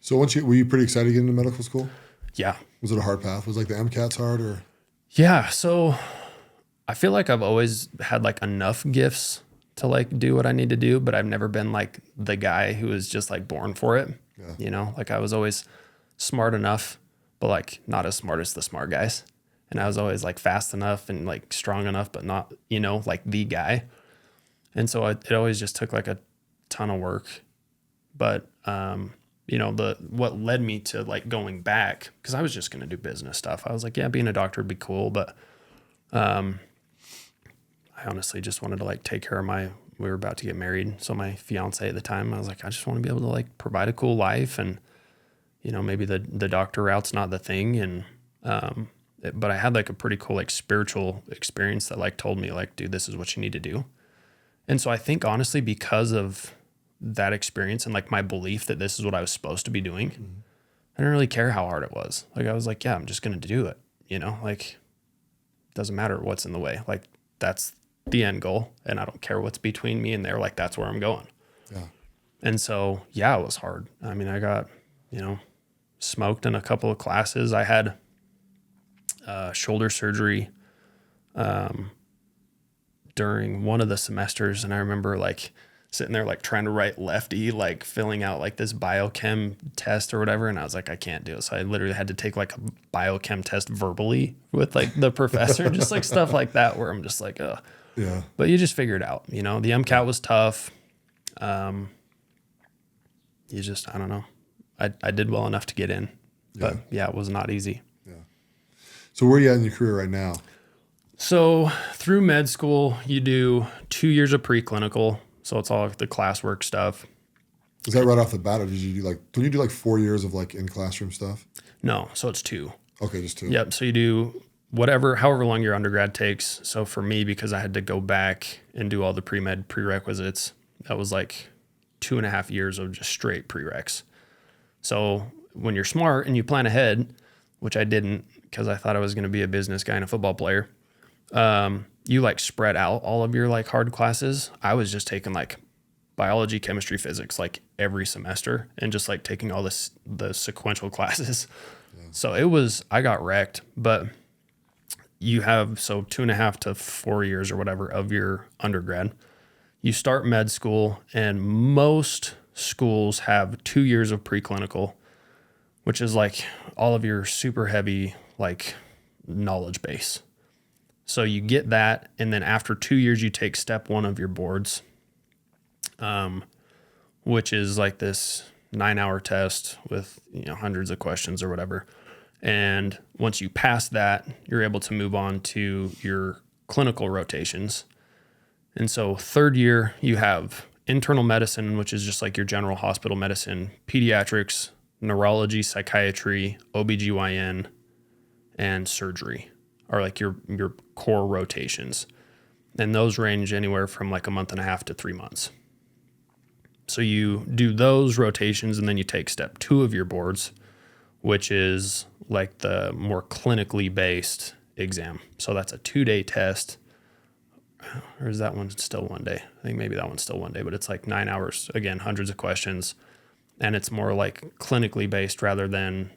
So were you pretty excited to get into medical school? Yeah. Was it a hard path? Was like the MCATs hard or? Yeah. So I feel like I've always had like enough gifts to like do what I need to do, but I've never been like the guy who was just like born for it. Yeah. You know, like I was always smart enough, but like not as smart as the smart guys. And I was always like fast enough and like strong enough, but not, you know, like the guy. And so it always just took like a ton of work. But, you know, what led me to like going back, because I was just going to do business stuff. I was like, yeah, being a doctor would be cool. But I honestly just wanted to like take care of we were about to get married. So my fiance at the time, I was like, I just want to be able to like provide a cool life. And, you know, maybe the doctor route's not the thing. And, but I had like a pretty cool like spiritual experience that like told me like, dude, this is what you need to do. And so I think honestly, because of that experience and like my belief that this is what I was supposed to be doing, I didn't really care how hard it was. Like I was like, yeah, I'm just going to do it. You know, like doesn't matter what's in the way. Like that's the end goal. And I don't care what's between me and there. Like that's where I'm going. Yeah. And so, yeah, it was hard. I mean, I got, you know, smoked in a couple of classes. I had shoulder surgery during one of the semesters, and I remember like sitting there like trying to write lefty, like filling out like this biochem test or whatever, and I was like, I can't do it. So I literally had to take like a biochem test verbally with like the professor, just like stuff like that, where I'm just like, ugh. Yeah. But you just figure it out, you know. The MCAT was tough. I don't know. I did well enough to get in, but yeah, it was not easy. So where are you at in your career right now? So through med school, you do 2 years of preclinical. So it's all the classwork stuff. Is that right off the bat, or did you do like 4 years of like in classroom stuff? No, so it's 2. Okay, just 2. Yep. So you do however long your undergrad takes. So for me, because I had to go back and do all the pre-med prerequisites, that was like 2.5 years of just straight prereqs. So when you're smart and you plan ahead, which I didn't, because I thought I was going to be a business guy and a football player, you like spread out all of your like hard classes. I was just taking like biology, chemistry, physics, like every semester, and just like taking all the sequential classes. Yeah. So I got wrecked, but you have 2.5 to 4 years or whatever of your undergrad. You start med school, and most schools have 2 years of preclinical, which is like all of your super heavy like knowledge base. So you get that, and then after 2 years, you take step 1 of your boards, which is like this 9-hour test with hundreds of questions or whatever. And once you pass that, you're able to move on to your clinical rotations. And so 3rd year, you have internal medicine, which is just like your general hospital medicine, pediatrics, neurology, psychiatry, OBGYN, and surgery are like your core rotations. And those range anywhere from like a month and a half to 3 months. So you do those rotations, and then you take step 2 of your boards, which is like the more clinically based exam. So that's a 2-day test. Or is that one still 1 day? I think maybe that one's still 1 day, but it's like 9 hours. Again, hundreds of questions. And it's more like clinically based rather than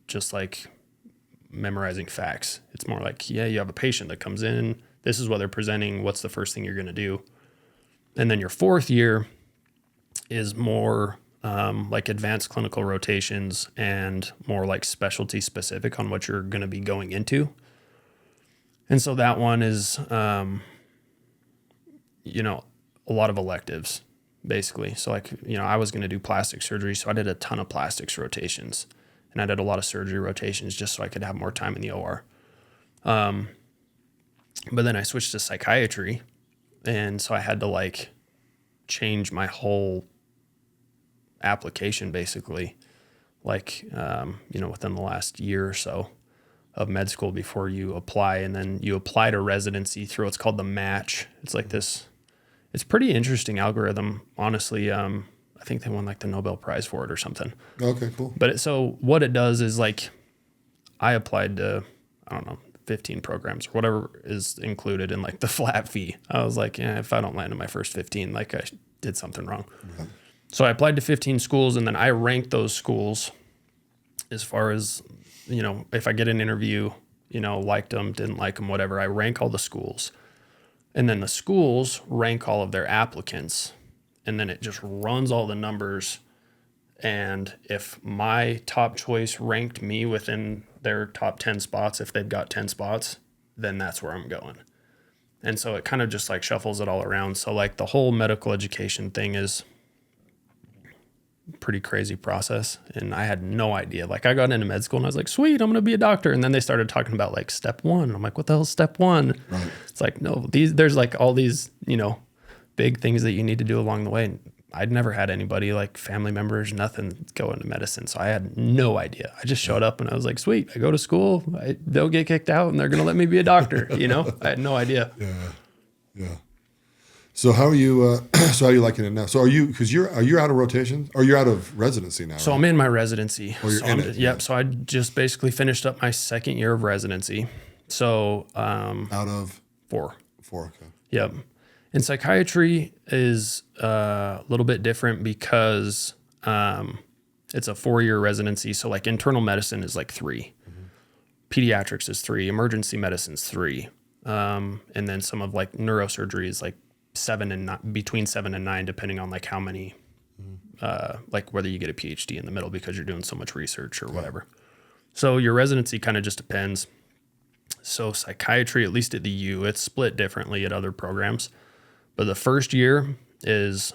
just like memorizing facts. It's more like, you have a patient that comes in. This is what they're presenting. What's the first thing you're going to do? And then your 4th year is more like advanced clinical rotations and more like specialty specific on what you're going to be going into. And so that one is, a lot of electives, basically. So like, I was going to do plastic surgery, so I did a ton of plastics rotations, and I did a lot of surgery rotations just so I could have more time in the OR. But then I switched to psychiatry, and so I had to like change my whole application basically, like, within the last year or so of med school before you apply. And then you apply to residency through what's called the match. It's like this, it's pretty interesting algorithm, honestly. I think they won like the Nobel Prize for it or something. Okay, cool. But so what it does is like, I applied to, 15 programs or whatever is included in like the flat fee. I was like, if I don't land in my first 15, like I did something wrong. Yeah. So I applied to 15 schools, and then I ranked those schools as far as, if I get an interview, liked them, didn't like them, whatever. I rank all the schools, and then the schools rank all of their applicants, and then it just runs all the numbers. And if my top choice ranked me within their top 10 spots, if they've got 10 spots, then that's where I'm going. And so it kind of just like shuffles it all around. So like the whole medical education thing is pretty crazy process, and I had no idea. Like I got into med school and I was like, sweet, I'm gonna be a doctor, and then they started talking about like step 1, and I'm like, what the hell's step 1? Right. It's like, no, there's like all these big things that you need to do along the way, and I'd never had anybody like family members, nothing, go into medicine, so I had no idea. I just showed up and I was like, sweet, I go to school, I don't get kicked out, and they're gonna let me be a doctor. I had no idea. Yeah. So how are you? So how are you liking it now? So are you out of rotation, or you're out of residency now? So right? I'm in my residency. Or you're in it. Yep. So I just basically finished up my 2nd year of residency. So out of 4. Okay. Yep. And psychiatry is a little bit different because it's a 4-year residency. So like internal medicine is like 3, pediatrics is 3, emergency medicine is 3, and then some of like neurosurgery is like 7 and 9, between 7 and 9, depending on like how many, like whether you get a PhD in the middle because you're doing so much research or whatever. So your residency kind of just depends. So psychiatry, at least at the U, it's split differently at other programs. But the first year is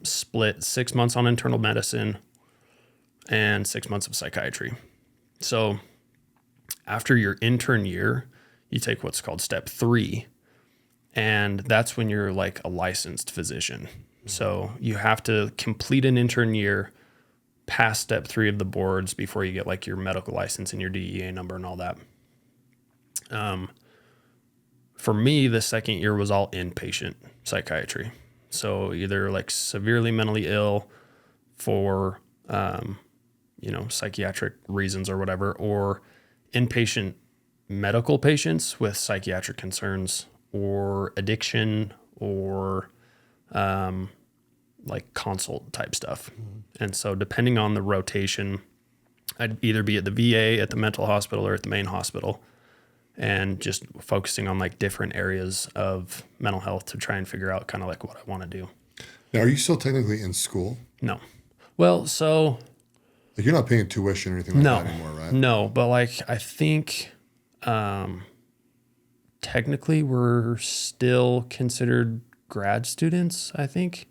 split 6 months on internal medicine and 6 months of psychiatry. So after your intern year, you take what's called step 3. And that's when you're like a licensed physician. So you have to complete an intern year, pass step 3 of the boards before you get like your medical license and your DEA number and all that. For me, the 2nd year was all inpatient psychiatry. So either like severely mentally ill for, psychiatric reasons or whatever, or inpatient medical patients with psychiatric concerns or addiction or like consult type stuff. And so depending on the rotation, I'd either be at the VA, at the mental hospital, or at the main hospital, and just focusing on like different areas of mental health to try and figure out kind of like what I want to do. Now, are you still technically in school? No. Well, so... Like you're not paying tuition or anything like that anymore, right? No, but like I think technically we're still considered grad students, I think.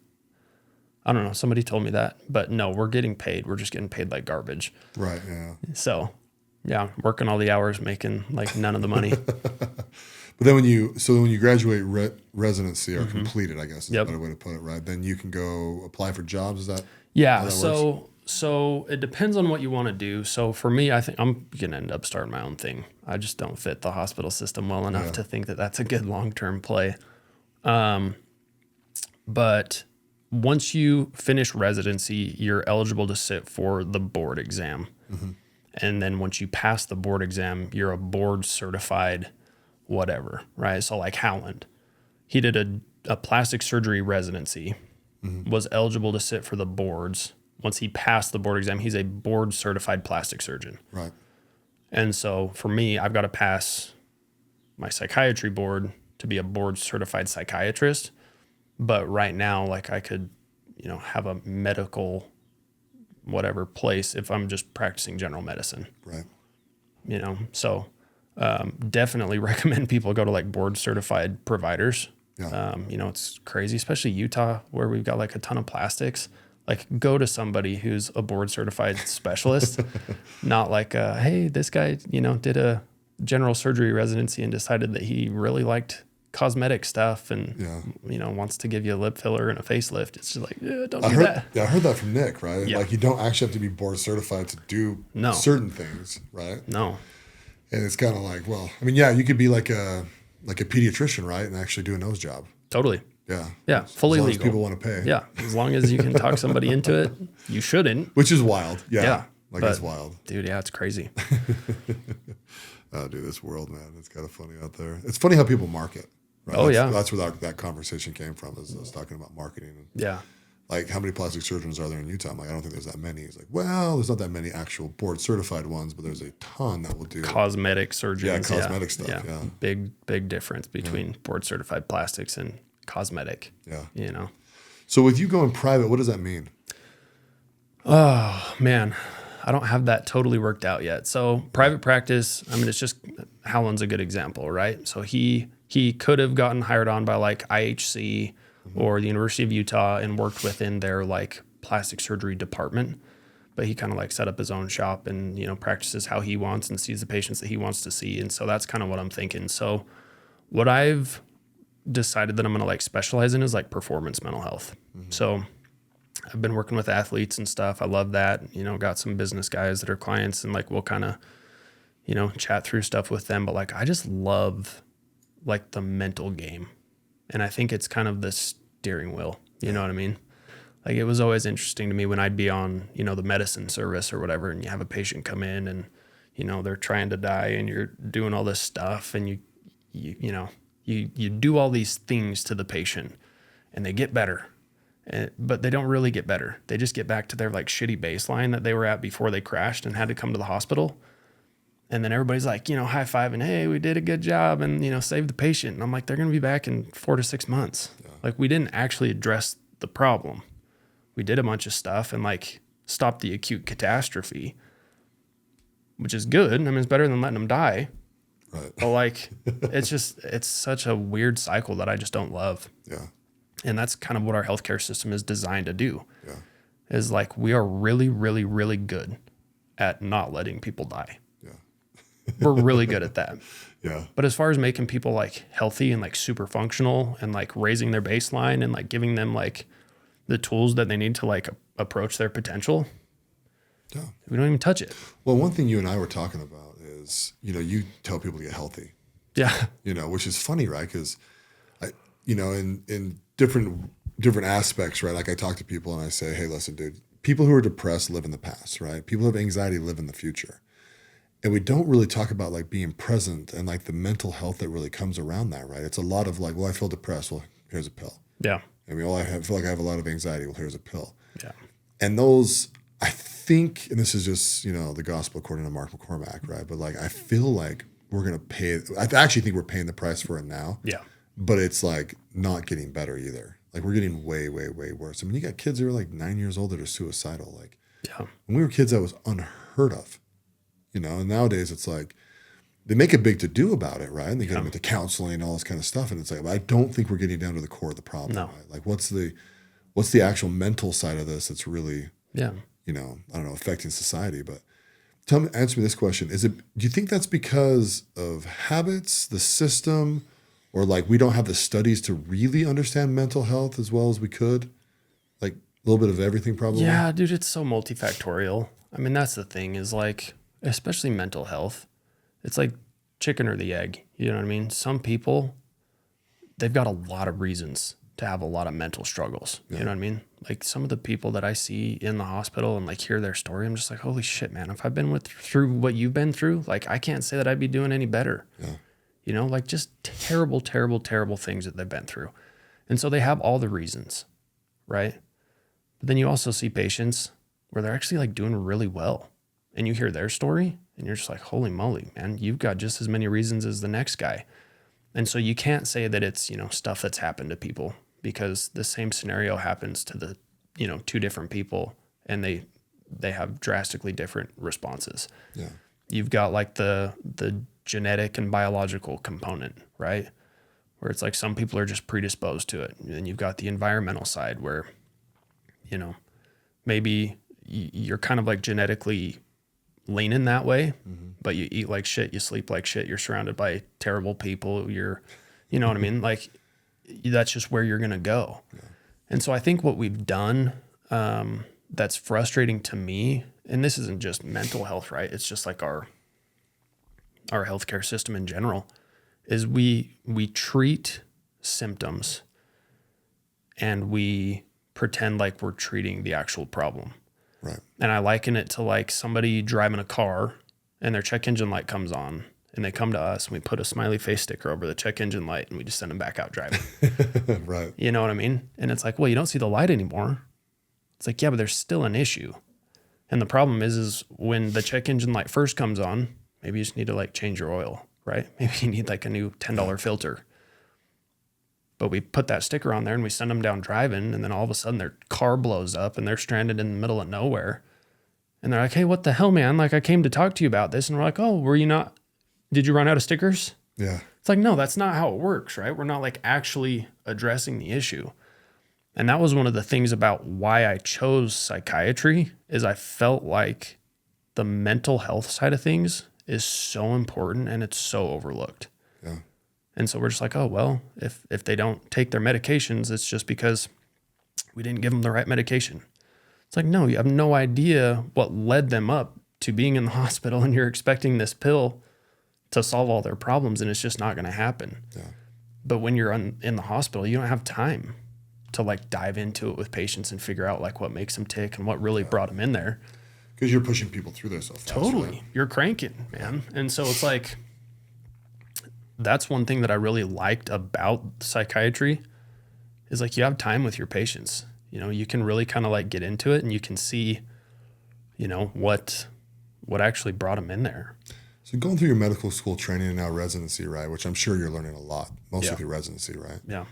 I don't know. Somebody told me that, but no, we're getting paid. We're just getting paid like garbage. Right. Yeah. So yeah, working all the hours, making like none of the money. But then when you graduate residency or completed, I guess is a better way to put it, right? Then you can go apply for jobs. Is that yeah? how that works? So it depends on what you want to do. So for me, I think I'm gonna end up starting my own thing. I just don't fit the hospital system well enough to think that that's a good long-term play. But once you finish residency, you're eligible to sit for the board exam. And then once you pass the board exam, you're a board certified whatever, right? So like Howland, he did a plastic surgery residency, was eligible to sit for the boards. Once he passed the board exam, he's a board certified plastic surgeon. Right. And so for me, I've got to pass my psychiatry board to be a board certified psychiatrist. But right now, like I could, have a medical whatever place if I'm just practicing general medicine. Right. So definitely recommend people go to like board certified providers. Yeah. It's crazy, especially Utah where we've got like a ton of plastics. Like go to somebody who's a board certified specialist, not like, hey, this guy, did a general surgery residency and decided that he really liked cosmetic stuff and, wants to give you a lip filler and a facelift. It's just like, don't do that. Yeah, I heard that from Nick, right? Yeah. Like you don't actually have to be board certified to do certain things, right? No. And it's kind of like, well, I mean, yeah, you could be like a pediatrician, right? And actually do a nose job. Totally. Yeah. Yeah. Fully as long legal. as people want to pay. Yeah. As long as you can talk somebody into it, you shouldn't. Which is wild. Yeah. Yeah. Like it's wild. Dude, yeah, it's crazy. Oh, dude, this world, man, it's kind of funny out there. It's funny how people market. Right? Oh, yeah. That's where that conversation came from, is us talking about marketing. And Yeah. like, how many plastic surgeons are there in Utah? I'm like, I don't think there's that many. He's like, well, there's not that many actual board certified ones, but there's a ton that will do Cosmetic surgeons. Yeah, cosmetic stuff. Yeah. Big difference between board certified plastics and cosmetic. Yeah. So with you going private, what does that mean? Oh, man. I don't have that totally worked out yet. So private practice, I mean, it's just Howland's a good example, right? So he could have gotten hired on by like IHC or the University of Utah and worked within their like plastic surgery department, but he kind of like set up his own shop and, practices how he wants and sees the patients that he wants to see. And so that's kind of what I'm thinking. So what I've decided that I'm going to like specialize in is like performance mental health. So I've been working with athletes and stuff. I love that. Got some business guys that are clients and like we'll kind of, chat through stuff with them. But like I just love like the mental game. And I think it's kind of the steering wheel. You know what I mean? Like it was always interesting to me when I'd be on, the medicine service or whatever, and you have a patient come in and, they're trying to die and you're doing all this stuff and you do all these things to the patient and they get better. But they don't really get better. They just get back to their like shitty baseline that they were at before they crashed and had to come to the hospital. And then everybody's like, high five and hey, we did a good job and, saved the patient. And I'm like, they're going to be back in 4 to 6 months. Yeah. Like we didn't actually address the problem. We did a bunch of stuff and like stopped the acute catastrophe, which is good. I mean, it's better than letting them die. Right. But like, it's such a weird cycle that I just don't love. Yeah. And that's kind of what our healthcare system is designed to do. Yeah. Is like we are really, really, really good at not letting people die. Yeah. We're really good at that. Yeah. But as far as making people like healthy and like super functional and like raising their baseline and like giving them like the tools that they need to like approach their potential, we don't even touch it. Well, one thing you and I were talking about is, you tell people to get healthy. Yeah. Which is funny, right? Because in different aspects, right? Like I talk to people and I say, hey, listen, dude, people who are depressed live in the past, right? People who have anxiety live in the future. And we don't really talk about like being present and like the mental health that really comes around that, right? It's a lot of like, well, I feel depressed. Well, here's a pill. Yeah. I mean, I feel like I have a lot of anxiety. Well, here's a pill. Yeah. And those, I think, and this is just, the gospel according to Mark McCormack, right? But like, I feel like we're going to pay, I actually think we're paying the price for it now. Yeah. But it's like not getting better either. Like we're getting way, way, way worse. I mean, you got kids who are like 9 years old that are suicidal. Like when we were kids, that was unheard of, and nowadays it's like, they make a big to-do about it, right? And they get them into counseling and all this kind of stuff. And it's like, I don't think we're getting down to the core of the problem. No. Right? Like, what's the actual mental side of this that's really, yeah, I don't know, affecting society? But answer me this question. Do you think that's because of habits, the system, or like we don't have the studies to really understand mental health as well as we could? Like a little bit of everything probably? Yeah, dude, it's so multifactorial. I mean, that's the thing is like, especially mental health, it's like chicken or the egg. You know what I mean? Some people, they've got a lot of reasons to have a lot of mental struggles. You know what I mean? Like some of the people that I see in the hospital and like hear their story, I'm just like, holy shit, man, if I've been through what you've been through, like I can't say that I'd be doing any better. Yeah. You know, like just terrible, terrible, terrible things that they've been through. And so they have all the reasons, right? But then you also see patients where they're actually like doing really well. And you hear their story and you're just like, holy moly, man, you've got just as many reasons as the next guy. And so you can't say that it's, stuff that's happened to people, because the same scenario happens to the, two different people and they have drastically different responses. Yeah. You've got like the genetic and biological component, right? Where it's like some people are just predisposed to it. And then you've got the environmental side where, maybe you're kind of like genetically leaning that way, but you eat like shit, you sleep like shit, you're surrounded by terrible people, you know what I mean? Like that's just where you're going to go. Yeah. And so I think what we've done, that's frustrating to me, and this isn't just mental health, right? It's just like our healthcare system in general, is we treat symptoms and we pretend like we're treating the actual problem. Right. And I liken it to like somebody driving a car and their check engine light comes on and they come to us and we put a smiley face sticker over the check engine light and we just send them back out driving. Right. You know what I mean? And it's like, well, you don't see the light anymore. It's like, yeah, but there's still an issue. And the problem is when the check engine light first comes on, maybe you just need to like change your oil, right? Maybe you need like a new $10 filter. But we put that sticker on there and we send them down driving, and then all of a sudden their car blows up and they're stranded in the middle of nowhere. And they're like, hey, what the hell, man? Like I came to talk to you about this. And we're like, oh, did you run out of stickers? Yeah. It's like, no, that's not how it works, right? We're not like actually addressing the issue. And that was one of the things about why I chose psychiatry, is I felt like the mental health side of things is so important and it's so overlooked. Yeah. And so we're just like, oh, well, if they don't take their medications, it's just because we didn't give them the right medication. It's like, no, you have no idea what led them up to being in the hospital, and you're expecting this pill to solve all their problems, and it's just not going to happen. Yeah. But when you're in the hospital, you don't have time to like dive into it with patients and figure out like what makes them tick and what really brought them in there. Because you're pushing people through this so fast. Totally. Right? You're cranking, man. And so it's like, that's one thing that I really liked about psychiatry, is like you have time with your patients. You can really kind of like get into it and you can see, what actually brought them in there. So going through your medical school training and now residency, right? Which I'm sure you're learning a lot, mostly through residency, right? Yeah.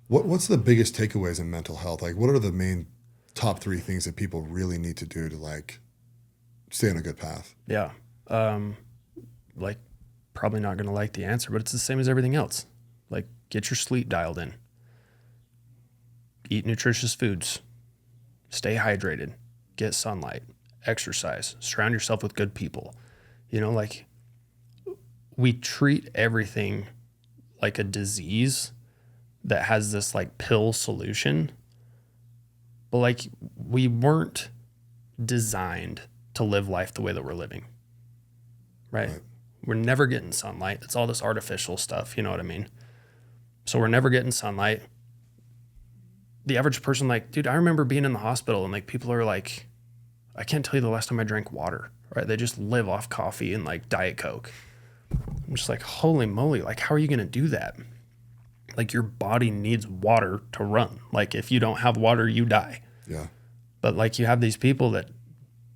What's the biggest takeaways in mental health? Like what are the main top 3 things that people really need to do to like stay on a good path? Yeah. Like probably not going to like the answer, but it's the same as everything else. Like get your sleep dialed in, eat nutritious foods, stay hydrated, get sunlight, exercise, surround yourself with good people. Like we treat everything like a disease that has this like pill solution, but like we weren't designed to live life the way that we're living. Right? We're never getting sunlight. It's all this artificial stuff. You know what I mean? So we're never getting sunlight. The average person, like, dude, I remember being in the hospital and like people are like, I can't tell you the last time I drank water, right? They just live off coffee and like Diet Coke. I'm just like, holy moly, like, how are you going to do that? Like your body needs water to run. Like if you don't have water, you die. Yeah. But like you have these people that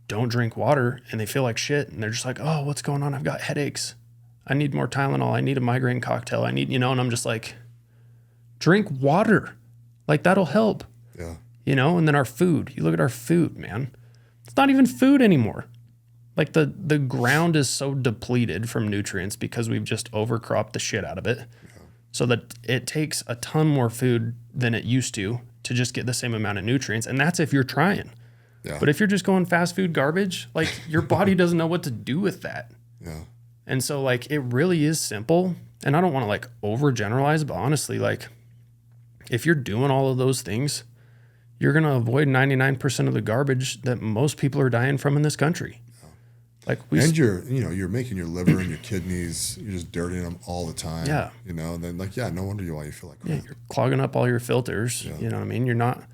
don't drink water and they feel like shit and they're just like, oh, what's going on? I've got headaches. I need more Tylenol. I need a migraine cocktail. I need, and I'm just like, drink water. Like that'll help. Yeah. And then our food, you look at our food, man. It's not even food anymore. Like the ground is so depleted from nutrients because we've just overcropped the shit out of it. So that it takes a ton more food than it used to just get the same amount of nutrients. And that's if you're trying. Yeah. But if you're just going fast food garbage, like your body doesn't know what to do with that. Yeah. And so like it really is simple. And I don't want to like overgeneralize, but honestly, like if you're doing all of those things, you're going to avoid 99% of the garbage that most people are dying from in this country. Like you're making your liver and your kidneys, you're just dirtying them all the time. Yeah. You know, and then like, yeah, no wonder why you feel like crap. Yeah, you're clogging up all your filters. Yeah. You know what I mean? You're not,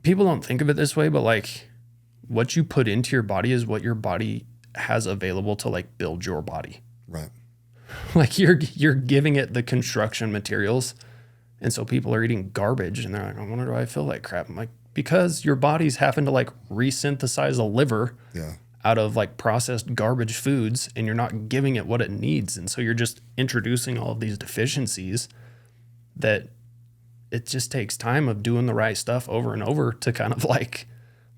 people don't think of it this way, but like what you put into your body is what your body has available to like build your body. Right. Like you're giving it the construction materials. And so people are eating garbage and they're like, I wonder why I feel like crap. I'm like, because your body's having to like resynthesize a liver. Yeah. Out of like processed garbage foods, and you're not giving it what it needs. And so you're just introducing all of these deficiencies that it just takes time of doing the right stuff over and over to kind of like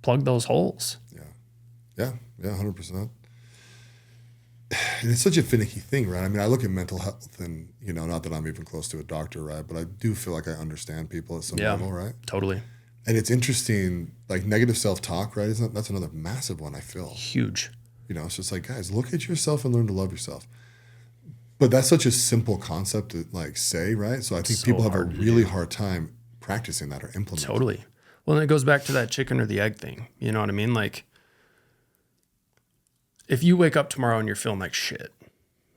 plug those holes. Yeah. 100%. And it's such a finicky thing, right? I mean, I look at mental health and, you know, not that I'm even close to a doctor, right? But I do feel like I understand people at some level, right? Totally. And it's interesting, like negative self-talk, right? That's another massive one, I feel. Huge. You know, it's just like, guys, look at yourself and learn to love yourself. But that's such a simple concept to like say, right? So I think people have a really hard time practicing that or implementing. Totally. Well, and it goes back to that chicken or the egg thing. You know what I mean? Like if you wake up tomorrow and you're feeling like shit,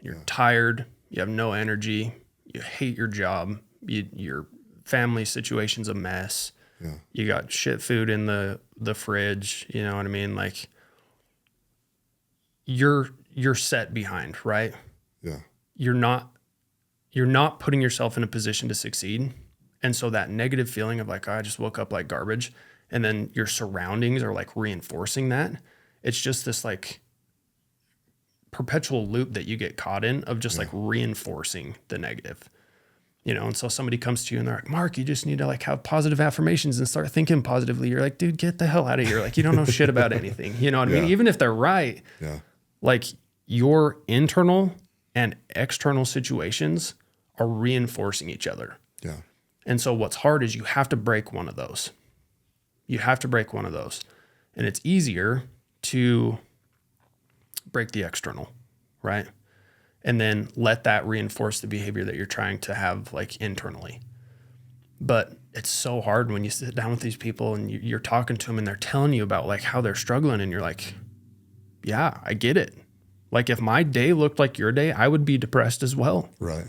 you're tired, you have no energy, you hate your job, your family situation's a mess. Yeah. You got shit food in the fridge, you know what I mean? Like you're set behind, right? Yeah. You're not putting yourself in a position to succeed. And so that negative feeling of like, oh, I just woke up like garbage, and then your surroundings are like reinforcing that. It's just this like perpetual loop that you get caught in of just like reinforcing the negative. You know, and so somebody comes to you and they're like, Mark, you just need to like have positive affirmations and start thinking positively. You're like, dude, get the hell out of here. Like, you don't know shit about anything. You know what I mean? Even if they're right, like your internal and external situations are reinforcing each other. Yeah. And so what's hard is you have to break one of those. You have to break one of those. And it's easier to break the external, right? And then let that reinforce the behavior that you're trying to have like internally. But it's so hard when you sit down with these people and you're talking to them and they're telling you about like how they're struggling, and you're like, yeah, I get it. Like if my day looked like your day, I would be depressed as well. Right.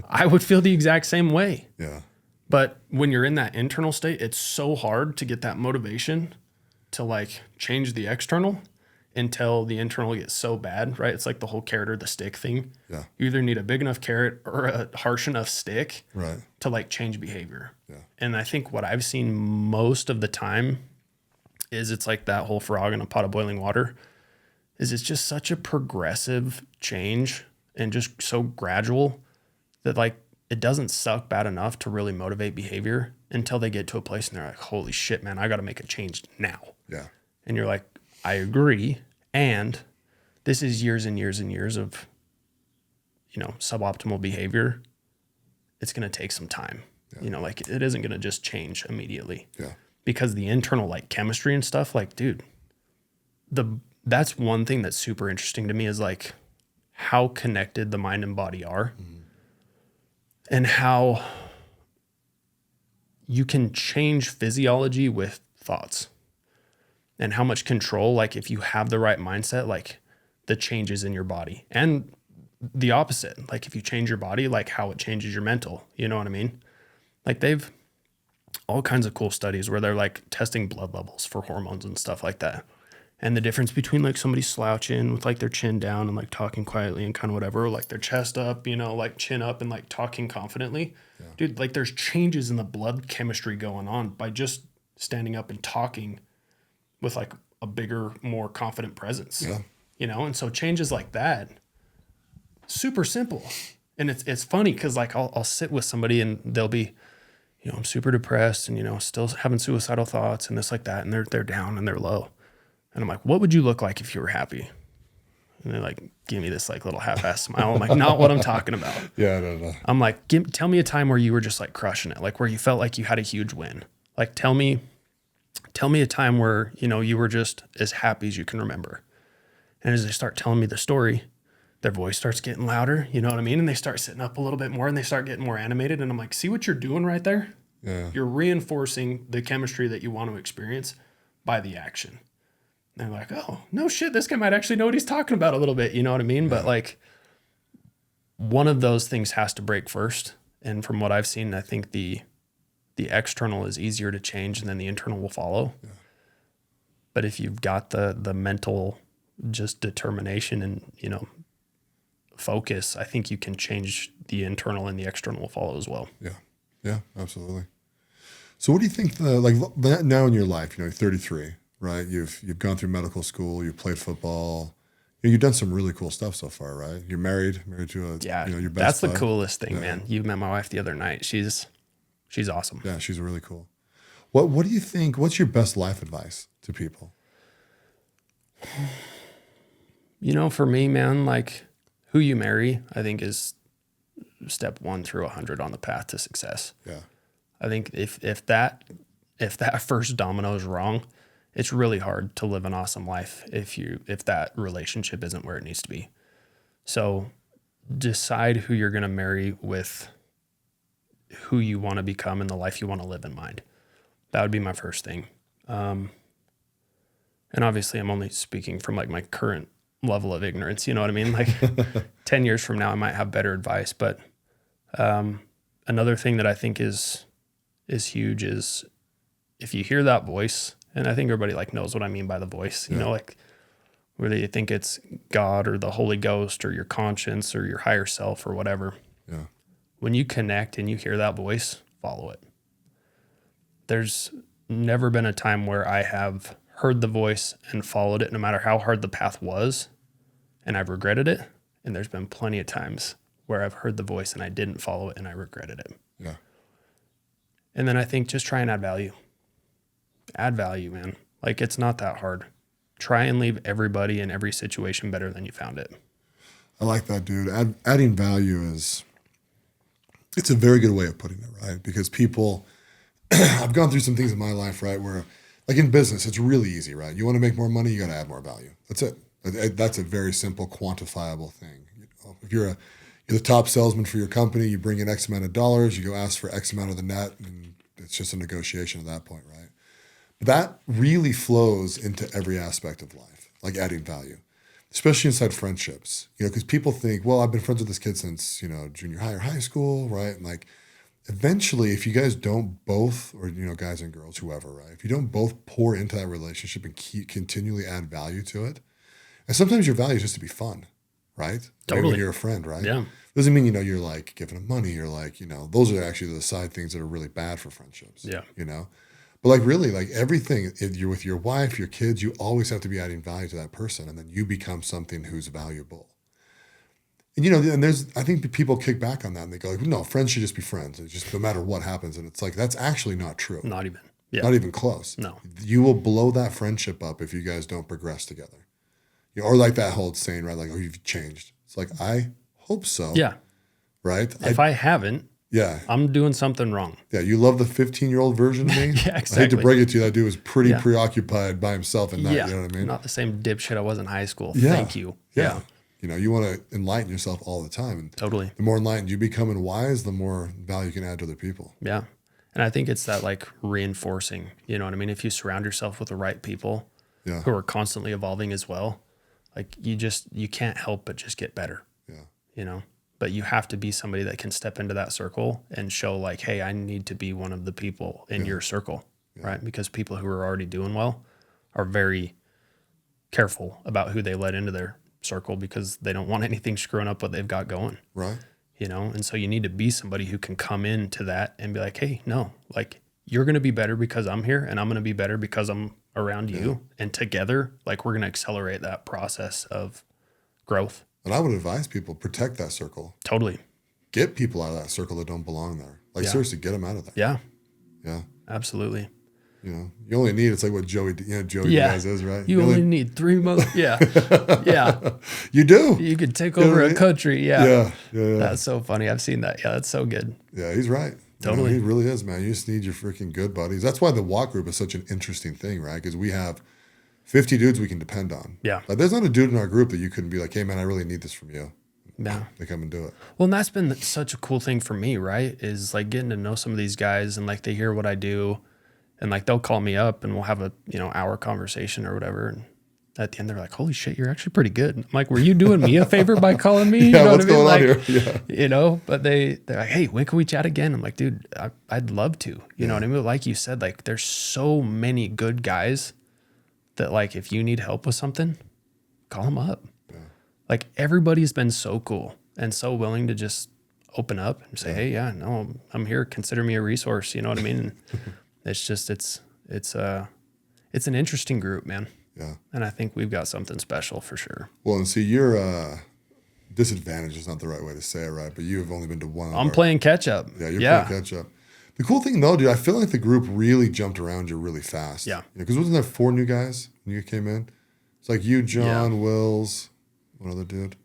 I would feel the exact same way. Yeah. But when you're in that internal state, it's so hard to get that motivation to like change the external until the internal gets so bad, right? It's like the whole carrot or the stick thing. Yeah. You either need a big enough carrot or a harsh enough stick right. to like change behavior. Yeah. And I think what I've seen most of the time is it's like that whole frog in a pot of boiling water. Is it's just such a progressive change and just so gradual that like it doesn't suck bad enough to really motivate behavior until they get to a place and they're like, holy shit, man, I got to make a change now. Yeah. And you're like, I agree. And this is years and years and years of, you know, suboptimal behavior. It's going to take some time. Yeah. You know, like it isn't going to just change immediately. Yeah. Because the internal like chemistry and stuff, like, dude, that's one thing that's super interesting to me is like how connected the mind and body are, and how you can change physiology with thoughts, and how much control, like if you have the right mindset, like the changes in your body, and the opposite, like if you change your body, like how it changes your mental, you know what I mean? Like they've all kinds of cool studies where they're like testing blood levels for hormones and stuff like that. And the difference between like somebody slouching with like their chin down and like talking quietly and kind of whatever, or like their chest up, you know, like chin up and like talking confidently. Yeah. Dude, like there's changes in the blood chemistry going on by just standing up and talking with like a bigger, more confident presence. Yeah. You know, and so changes like that, super simple. And it's funny because like I'll sit with somebody and they'll be, you know, I'm super depressed and, you know, still having suicidal thoughts and this like that. And they're down and they're low. And I'm like, what would you look like if you were happy? And they like give me this like little half-ass smile. I'm like, not what I'm talking about. Yeah, I don't know. I'm like, tell me a time where you were just like crushing it, like where you felt like you had a huge win. Like, tell me a time where, you know, you were just as happy as you can remember. And as they start telling me the story, their voice starts getting louder, you know what I mean? And they start sitting up a little bit more and they start getting more animated. And I'm like, see what you're doing right there? Yeah. You're reinforcing the chemistry that you want to experience by the action. And they're like, oh, no shit, this guy might actually know what he's talking about a little bit, you know what I mean? Yeah. But like, one of those things has to break first. And from what I've seen, I think the external is easier to change and then the internal will follow. Yeah. But if you've got the mental just determination and, you know, focus, I think you can change the internal and the external will follow as well. Yeah. Yeah, absolutely. So what do you think now in your life, you know, you're 33, right? You've gone through medical school, you've played football, you've done some really cool stuff so far, right? You're married to your best that's bud. The coolest thing, man. You met my wife the other night. She's awesome. Yeah, she's really cool. What do you think, what's your best life advice to people? You know, for me, man, like who you marry, I think is step 1 through 100 on the path to success. Yeah. I think if that first domino is wrong, it's really hard to live an awesome life if that relationship isn't where it needs to be. So decide who you're going to marry with who you want to become and the life you want to live in mind. That would be my first thing. And obviously I'm only speaking from like my current level of ignorance, you know what I mean? Like 10 years from now, I might have better advice, but another thing that I think is huge is if you hear that voice, and I think everybody like knows what I mean by the voice, you know, like whether you think it's God or the Holy Ghost or your conscience or your higher self or whatever. Yeah. When you connect and you hear that voice, follow it. There's never been a time where I have heard the voice and followed it, no matter how hard the path was, and I've regretted it. And there's been plenty of times where I've heard the voice and I didn't follow it and I regretted it. Yeah. And then I think just try and add value. Add value, man. Like it's not that hard. Try and leave everybody in every situation better than you found it. I like that, dude. Adding value it's a very good way of putting it, right? Because people, I've gone through some things in my life, right, where like in business, it's really easy, right? You want to make more money, you got to add more value. That's it. That's a very simple, quantifiable thing. You know, if you're the top salesman for your company, you bring in X amount of dollars, you go ask for X amount of the net, and it's just a negotiation at that point, right? But that really flows into every aspect of life, like adding value, especially inside friendships. You know, because people think, well, I've been friends with this kid since, you know, junior high or high school, right? And like, eventually, if you guys don't both, or, you know, guys and girls, whoever, right? If you don't both pour into that relationship and continually add value to it, and sometimes your value is just to be fun, right? Totally. When you're a friend, right? Yeah. Doesn't mean, you know, you're like giving them money. You're like, you know, those are actually the side things that are really bad for friendships. Yeah. You know? But like really, like everything, if you're with your wife, your kids, you always have to be adding value to that person. And then you become something who's valuable. And, you know, and I think people kick back on that and they go like, no, friends should just be friends. It's just no matter what happens. And it's like, that's actually not true. Not even. Yeah. Not even close. No. You will blow that friendship up if you guys don't progress together. You know, or like that whole saying, right? Like, oh, you've changed. It's like, I hope so. Yeah. Right? If I haven't, yeah, I'm doing something wrong. Yeah, you love the 15-year-old version of me? Yeah, exactly. I hate to break it to you, that dude was pretty preoccupied by himself and that, you know what I mean? Not the same dipshit I was in high school. Yeah. Thank you. Yeah. You know, you want to enlighten yourself all the time. And totally. The more enlightened you become and wise, the more value you can add to other people. Yeah. And I think it's that like reinforcing, you know what I mean? If you surround yourself with the right people who are constantly evolving as well, like you can't help but just get better. Yeah. You know, but you have to be somebody that can step into that circle and show like, hey, I need to be one of the people in your circle, right? Because people who are already doing well are very careful about who they let into their circle because they don't want anything screwing up what they've got going. Right. You know, and so you need to be somebody who can come into that and be like, hey, no, like you're going to be better because I'm here and I'm going to be better because I'm around you. And together, like we're going to accelerate that process of growth. And I would advise people, protect that circle. Totally. Get people out of that circle that don't belong there. Like seriously, get them out of there. Yeah. Yeah. Absolutely. You know, you only need, it's like what Joey Diaz is, right? You only need 3 months. Yeah. Yeah. You do. You could take over a country. Yeah. Yeah. That's so funny. I've seen that. Yeah. That's so good. Yeah. He's right. Totally. You know, he really is, man. You just need your freaking good buddies. That's why the walk group is such an interesting thing, right? Because we have 50 dudes we can depend on. Yeah. Like, there's not a dude in our group that you couldn't be like, hey, man, I really need this from you. Yeah. They come and do it. Well, and that's been such a cool thing for me, right? Is like getting to know some of these guys and like they hear what I do and like they'll call me up and we'll have a, hour conversation or whatever. And at the end, they're like, holy shit, you're actually pretty good. I'm like, were you doing me a favor by calling me? You know what's what I mean? going Like, on here? But they're like, hey, when can we chat again? I'm like, dude, I'd love to. You know what I mean? Like you said, like there's so many good guys that like if you need help with something, call them up. Yeah. Like everybody's been so cool and so willing to just open up and say, hey, no, I'm here. Consider me a resource. You know what I mean? And it's just, it's an interesting group, man. Yeah. And I think we've got something special for sure. Well, and see, your disadvantage is not the right way to say it, right? But you have only been to one. I'm playing catch up. Yeah, you're playing catch up. The cool thing, though, dude, I feel like the group really jumped around you really fast. Yeah. Because wasn't there 4 new guys when you came in? It's like you, John, Wills, one other dude.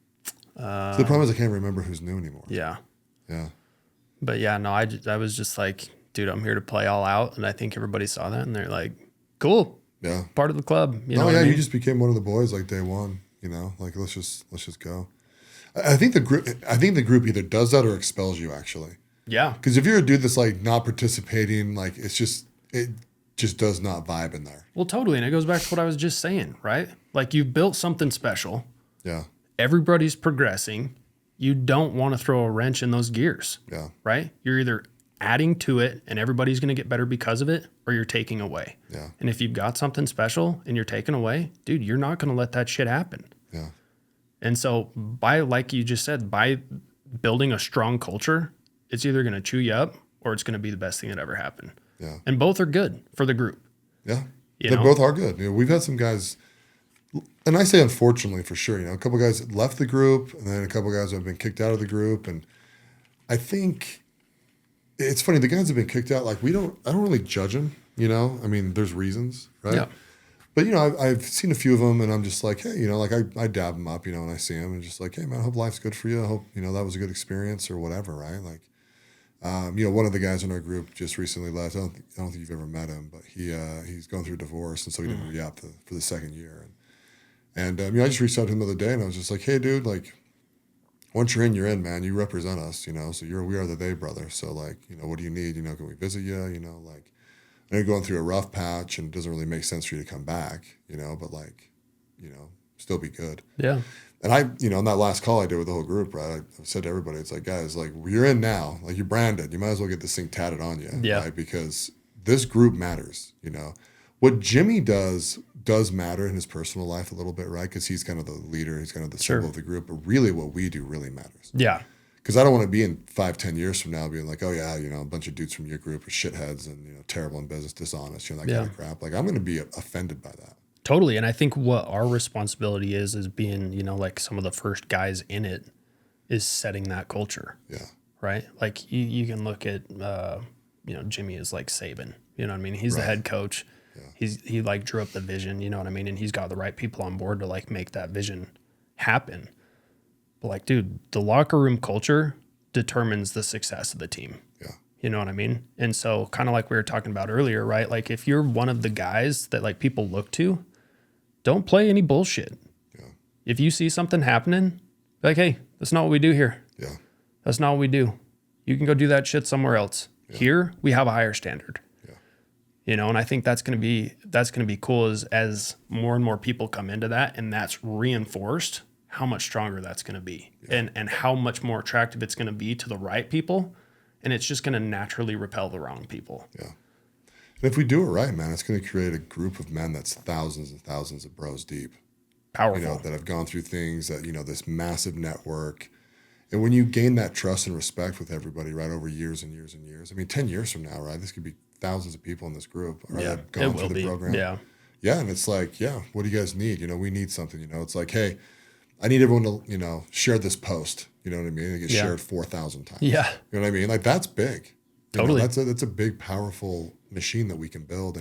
So the problem is I can't remember who's new anymore. Yeah. Yeah. But yeah, no, I was just like, dude, I'm here to play all out. And I think everybody saw that and they're like, cool. Yeah. Part of the club. You know what I you mean? just became one of the boys like day one, like let's just go. I think the group either does that or expels you actually. Yeah. Because if you're a dude that's like not participating, like it just does not vibe in there. Well, totally. And it goes back to what I was just saying, right? Like you've built something special. Yeah. Everybody's progressing. You don't want to throw a wrench in those gears. Yeah. Right? You're either adding to it and everybody's going to get better because of it, or you're taking away. Yeah. And if you've got something special and you're taking away, dude, you're not going to let that shit happen. Yeah. And so like you just said, by building a strong culture, it's either going to chew you up or it's going to be the best thing that ever happened. Yeah. And both are good for the group. Yeah. They both are good. We've had some guys, and I say unfortunately for sure, a couple guys that left the group and then a couple guys have been kicked out of the group. And I think it's funny, the guys that have been kicked out, like I don't really judge them, I mean, there's reasons, right? Yeah. But, I've seen a few of them and I'm just like, hey, like I dab them up, when I see them and just like, hey man, I hope life's good for you. I hope, that was a good experience or whatever, right? Like, one of the guys in our group just recently left. I don't think you've ever met him, but he's going through divorce and so he didn't re-up for the second year. And I just reached out to him the other day and I was just like, hey dude, like once you're in, man, you represent us, so we are the they brother. So like, what do you need? Can we visit you? Like, I know you're going through a rough patch and it doesn't really make sense for you to come back, but like, still be good. Yeah. And I, on that last call I did with the whole group, right, I said to everybody, it's like, guys, like you're in now, like you're branded. You might as well get this thing tatted on you, right? Because this group matters, What Jimmy does matter in his personal life a little bit, right? Because he's kind of the leader, he's kind of the symbol of the group. But really what we do really matters. Yeah. Because I don't want to be in 5-10 years from now being like, oh yeah, a bunch of dudes from your group are shitheads and terrible in business, dishonest, that kind of crap. Like I'm going to be offended by that. Totally. And I think what our responsibility is being, like some of the first guys in it is setting that culture. Yeah. Right? Like you can look at, Jimmy is like Saban, you know what I mean? He's the head coach. Yeah. He like drew up the vision, you know what I mean? And he's got the right people on board to like make that vision happen. But like, dude, the locker room culture determines the success of the team. Yeah. You know what I mean? And so kind of like we were talking about earlier, right? Like if you're one of the guys that like people look to, don't play any bullshit. Yeah. If you see something happening, be like, hey, that's not what we do here. Yeah. That's not what we do. You can go do that shit somewhere else. Yeah. Here, we have a higher standard. Yeah. And I think that's gonna be cool as more and more people come into that and that's reinforced, how much stronger that's gonna be. Yeah. And how much more attractive it's gonna be to the right people. And it's just gonna naturally repel the wrong people. Yeah. And if we do it right, man, it's going to create a group of men that's thousands and thousands of bros deep. Powerful. That have gone through things that, this massive network. And when you gain that trust and respect with everybody, right, over years and years and years, I mean, 10 years from now, right, this could be thousands of people in this group that have gone through the program. Yeah. Yeah. And it's like, what do you guys need? We need something, it's like, hey, I need everyone to, share this post. You know what I mean? It gets shared 4,000 times. Yeah. You know what I mean? Like that's big. Totally. That's a big, powerful machine that we can build.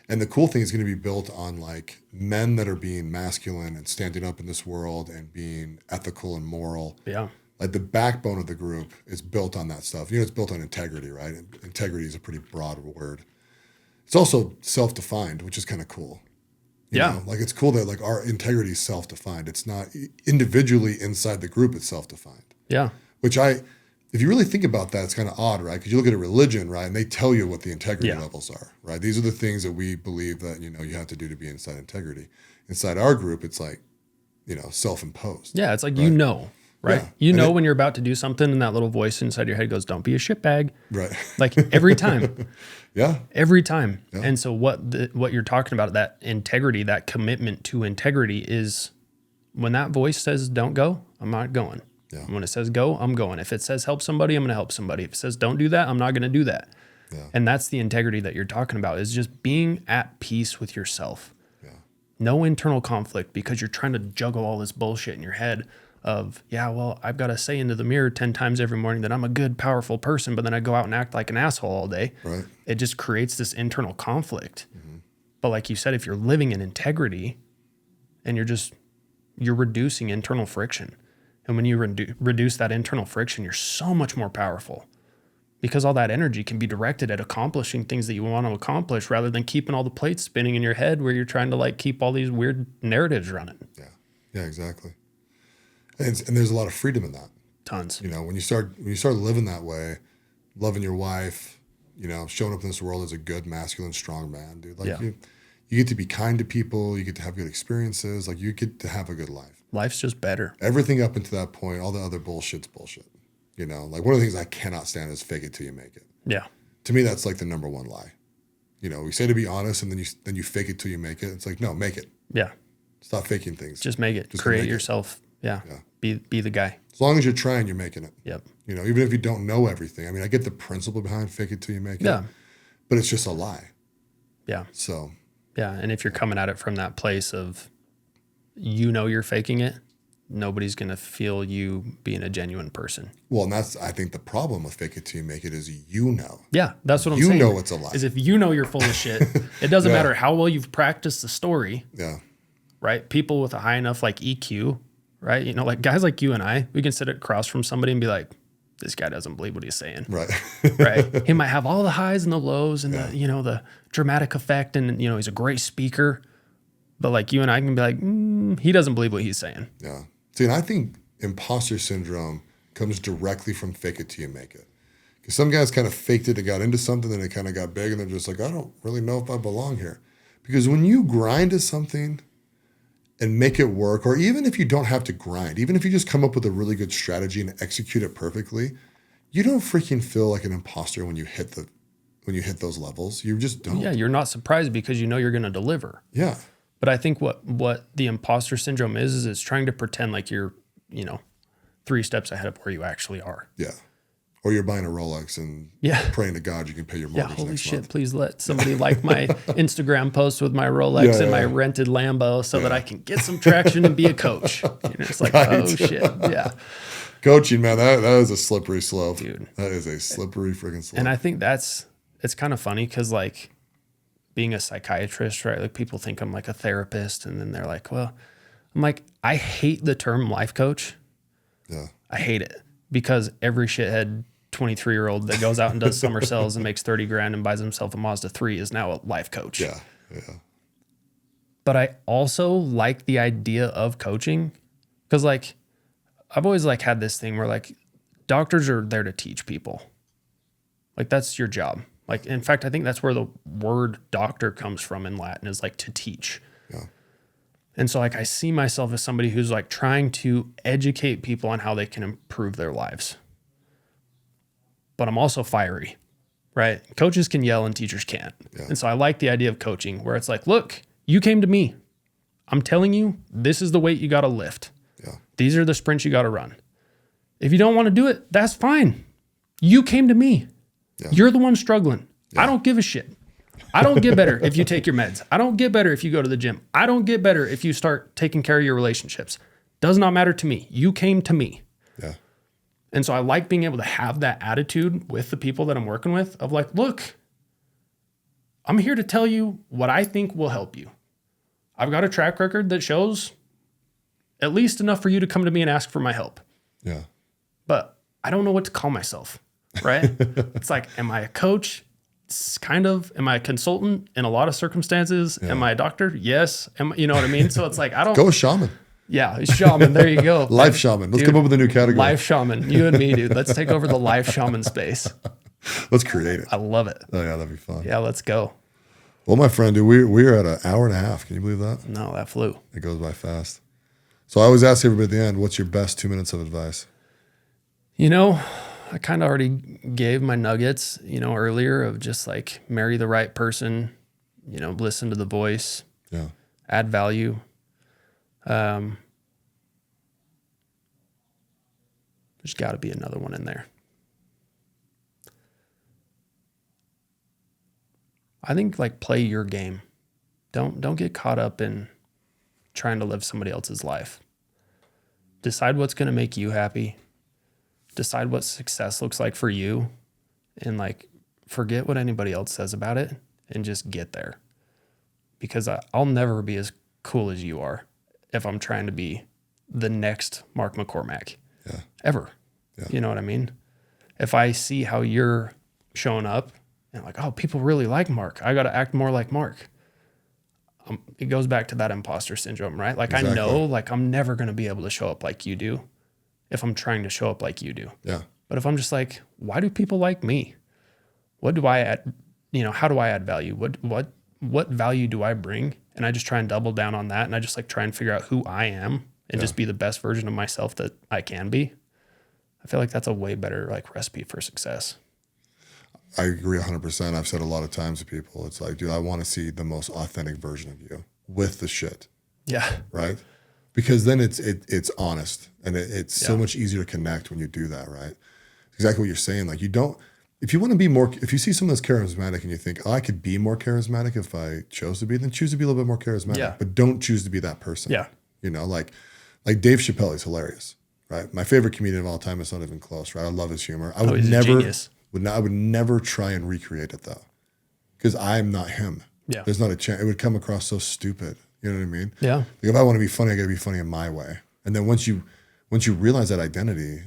And the cool thing is going to be built on like men that are being masculine and standing up in this world and being ethical and moral. Yeah. Like the backbone of the group is built on that stuff. You know, it's built on integrity, right? And integrity is a pretty broad word. It's also self-defined, which is kind of cool. You know? Like it's cool that like our integrity is self-defined. It's not individually inside the group, it's self-defined. Yeah. Which if you really think about that, it's kind of odd, right? Because you look at a religion, right? And they tell you what the integrity levels are, right? These are the things that we believe that, you know, you have to do to be inside integrity. Inside our group, it's like, you know, self-imposed. Yeah. It's like, right? you know, right? Yeah. You know when you're about to do something and that little voice inside your head goes, don't be a shitbag. Right. Like every time. Yeah. Every time. Yeah. And so what you're talking about, that integrity, that commitment to integrity is when that voice says don't go, I'm not going. Yeah. When it says go, I'm going. If it says help somebody, I'm going to help somebody. If it says don't do that, I'm not going to do that. Yeah. And that's the integrity that you're talking about, is just being at peace with yourself. Yeah. No internal conflict because you're trying to juggle all this bullshit in your head of, yeah, well, I've got to say into the mirror 10 times every morning that I'm a good, powerful person, but then I go out and act like an asshole all day. Right. It just creates this internal conflict. Mm-hmm. But like you said, if you're living in integrity and you're reducing internal friction. And when you reduce that internal friction, you're so much more powerful because all that energy can be directed at accomplishing things that you want to accomplish rather than keeping all the plates spinning in your head where you're trying to like keep all these weird narratives running. Yeah. Yeah, exactly. And there's a lot of freedom in that. Tons. You know, when you start living that way, loving your wife, you know, showing up in this world as a good, masculine, strong man, dude. Like you get to be kind to people, you get to have good experiences, like you get to have a good life. Life's just better. Everything up until that point, all the other bullshit's bullshit. You know, like one of the things I cannot stand is fake it till you make it. Yeah. To me, that's like the number one lie. You know, we say to be honest, and then you fake it till you make it. It's like, no, make it. Yeah. Stop faking things. Just make it. Just Create make yourself. Yeah. Be the guy. As long as you're trying, you're making it. Yep. You know, even if you don't know everything. I mean, I get the principle behind fake it till you make it. Yeah. But it's just a lie. Yeah. So. Yeah. And if you're coming at it from that place of, you know, you're faking it, nobody's going to feel you being a genuine person. Well, and that's, I think the problem with fake it till you make it is you know. Yeah, that's what I'm saying. You know it's a lie. Is if you know you're full of shit, it doesn't matter how well you've practiced the story. Yeah. Right? People with a high enough like EQ, right? You know, like guys like you and I, we can sit across from somebody and be like, this guy doesn't believe what he's saying. Right. Right. He might have all the highs and the lows and the, you know, the dramatic effect and, you know, he's a great speaker. But like you and I can be like, he doesn't believe what he's saying. Yeah. See, and I think imposter syndrome comes directly from fake it till you make it. Because some guys kind of faked it and got into something, then it kind of got big, and they're just like, I don't really know if I belong here. Because when you grind at something and make it work, or even if you don't have to grind, even if you just come up with a really good strategy and execute it perfectly, you don't freaking feel like an imposter when you hit those levels. You just don't. Yeah, you're not surprised because you know you're going to deliver. Yeah. But I think what the imposter syndrome is it's trying to pretend like you're, you know, 3 steps ahead of where you actually are. Yeah. Or you're buying a Rolex and praying to God you can pay your mortgage holy next shit, month. please let somebody like my Instagram post with my Rolex and my rented Lambo so that I can get some traction and be a coach. You know, it's like, oh shit, yeah. Coaching, man, that is a slippery slope. Dude. That is a slippery freaking slope. And I think it's kind of funny because like being a psychiatrist, right? Like people think I'm like a therapist and then they're like, well, I'm like, I hate the term life coach. Yeah. I hate it because every shithead 23-year-old that goes out and does summer sales and makes 30 grand and buys himself a Mazda 3 is now a life coach. Yeah. Yeah. But I also like the idea of coaching because like I've always like had this thing where like doctors are there to teach people. Like that's your job. Like, in fact, I think that's where the word doctor comes from in Latin is like to teach. Yeah. And so like, I see myself as somebody who's like trying to educate people on how they can improve their lives. But I'm also fiery, right? Coaches can yell and teachers can't. Yeah. And so I like the idea of coaching where it's like, look, you came to me. I'm telling you, this is the weight you got to lift. Yeah. These are the sprints you got to run. If you don't want to do it, that's fine. You came to me. Yeah. You're the one struggling. Yeah. I don't give a shit. I don't get better if you take your meds. I don't get better if you go to the gym. I don't get better if you start taking care of your relationships. Does not matter to me. You came to me. Yeah. And so I like being able to have that attitude with the people that I'm working with of like, look, I'm here to tell you what I think will help you. I've got a track record that shows at least enough for you to come to me and ask for my help. Yeah. But I don't know what to call myself, right? It's like, am I a coach? It's kind of. Am I a consultant in a lot of circumstances? Yeah. Am I a doctor? Yes. You know what I mean? So it's like, I don't. Go with shaman. Yeah, shaman. There you go. Life shaman. Let's come up with a new category. Life shaman. You and me, dude. Let's take over the life shaman space. Let's create it. I love it. Oh, yeah, that'd be fun. Yeah, let's go. Well, my friend, dude, we're at an hour and a half. Can you believe that? No, that flew. It goes by fast. So I always ask everybody at the end, what's your best 2 minutes of advice? You know, I kind of already gave my nuggets, earlier of just like marry the right person, listen to the voice, add value. There's got to be another one in there. I think like play your game. Don't get caught up in trying to live somebody else's life. Decide what's going to make you happy. Decide what success looks like for you, and like forget what anybody else says about it and just get there. Because I'll never be as cool as you are if I'm trying to be the next Mark McCormack. Yeah. Ever. Yeah. You know what I mean? If I see how you're showing up and like, oh, people really like Mark, I got to act more like Mark. It goes back to that imposter syndrome, right? Like exactly. I know like I'm never going to be able to show up like you do if I'm trying to show up like you do. Yeah. But if I'm just like, why do people like me? What do I add? How do I add value? What value do I bring? And I just try and double down on that. And I just like try and figure out who I am and just be the best version of myself that I can be. I feel like that's a way better like recipe for success. I agree 100%. I've said a lot of times to people, it's like, dude, I want to see the most authentic version of you with the shit. Yeah. Right? Because then it's honest and it's so much easier to connect when you do that, right? Exactly what you're saying. Like if you want to be more, if you see someone that's charismatic and you think, oh, I could be more charismatic if I chose to be, then choose to be a little bit more charismatic. Yeah. But don't choose to be that person. Yeah. Like Dave Chappelle is hilarious, right? My favorite comedian of all time is not even close, right? I love his humor. I would never try and recreate it though, because I'm not him. Yeah. There's not a chance. It would come across so stupid. You know what I mean? Yeah. Like if I want to be funny, I got to be funny in my way. And then once you realize that identity,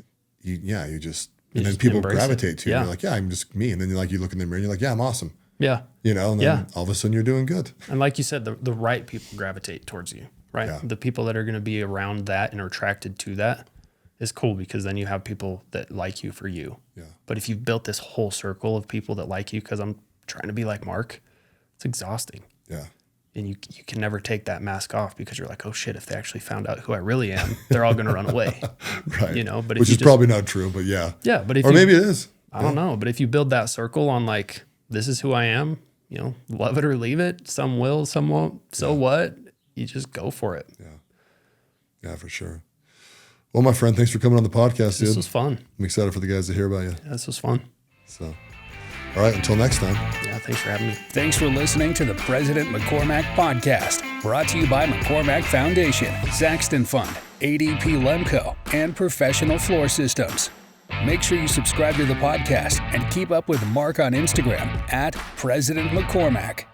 you just people gravitate to you. Yeah. You're like, yeah, I'm just me. And then you look in the mirror and you're like, yeah, I'm awesome. Yeah. And then all of a sudden you're doing good. And like you said, the right people gravitate towards you, right? Yeah. The people that are going to be around that and are attracted to that is cool, because then you have people that like you for you. Yeah. But if you've built this whole circle of people that like you because I'm trying to be like Mark, it's exhausting. Yeah. And you can never take that mask off, because you're like, oh shit, if they actually found out who I really am, they're all going to run away. Right. But which is probably not true, but yeah. Yeah. But if maybe it is. I don't know. But if you build that circle on like, this is who I am, love it or leave it. Some will, some won't. So what? You just go for it. Yeah. Yeah, for sure. Well, my friend, thanks for coming on the podcast, dude. This was fun. I'm excited for the guys to hear about you. Yeah, this was fun. So, all right, until next time. Yeah, thanks for having me. Thanks for listening to the President McCormack Podcast, brought to you by McCormack Foundation, Saxton Fund, ADP Lemco, and Professional Floor Systems. Make sure you subscribe to the podcast and keep up with Mark on Instagram @President McCormack.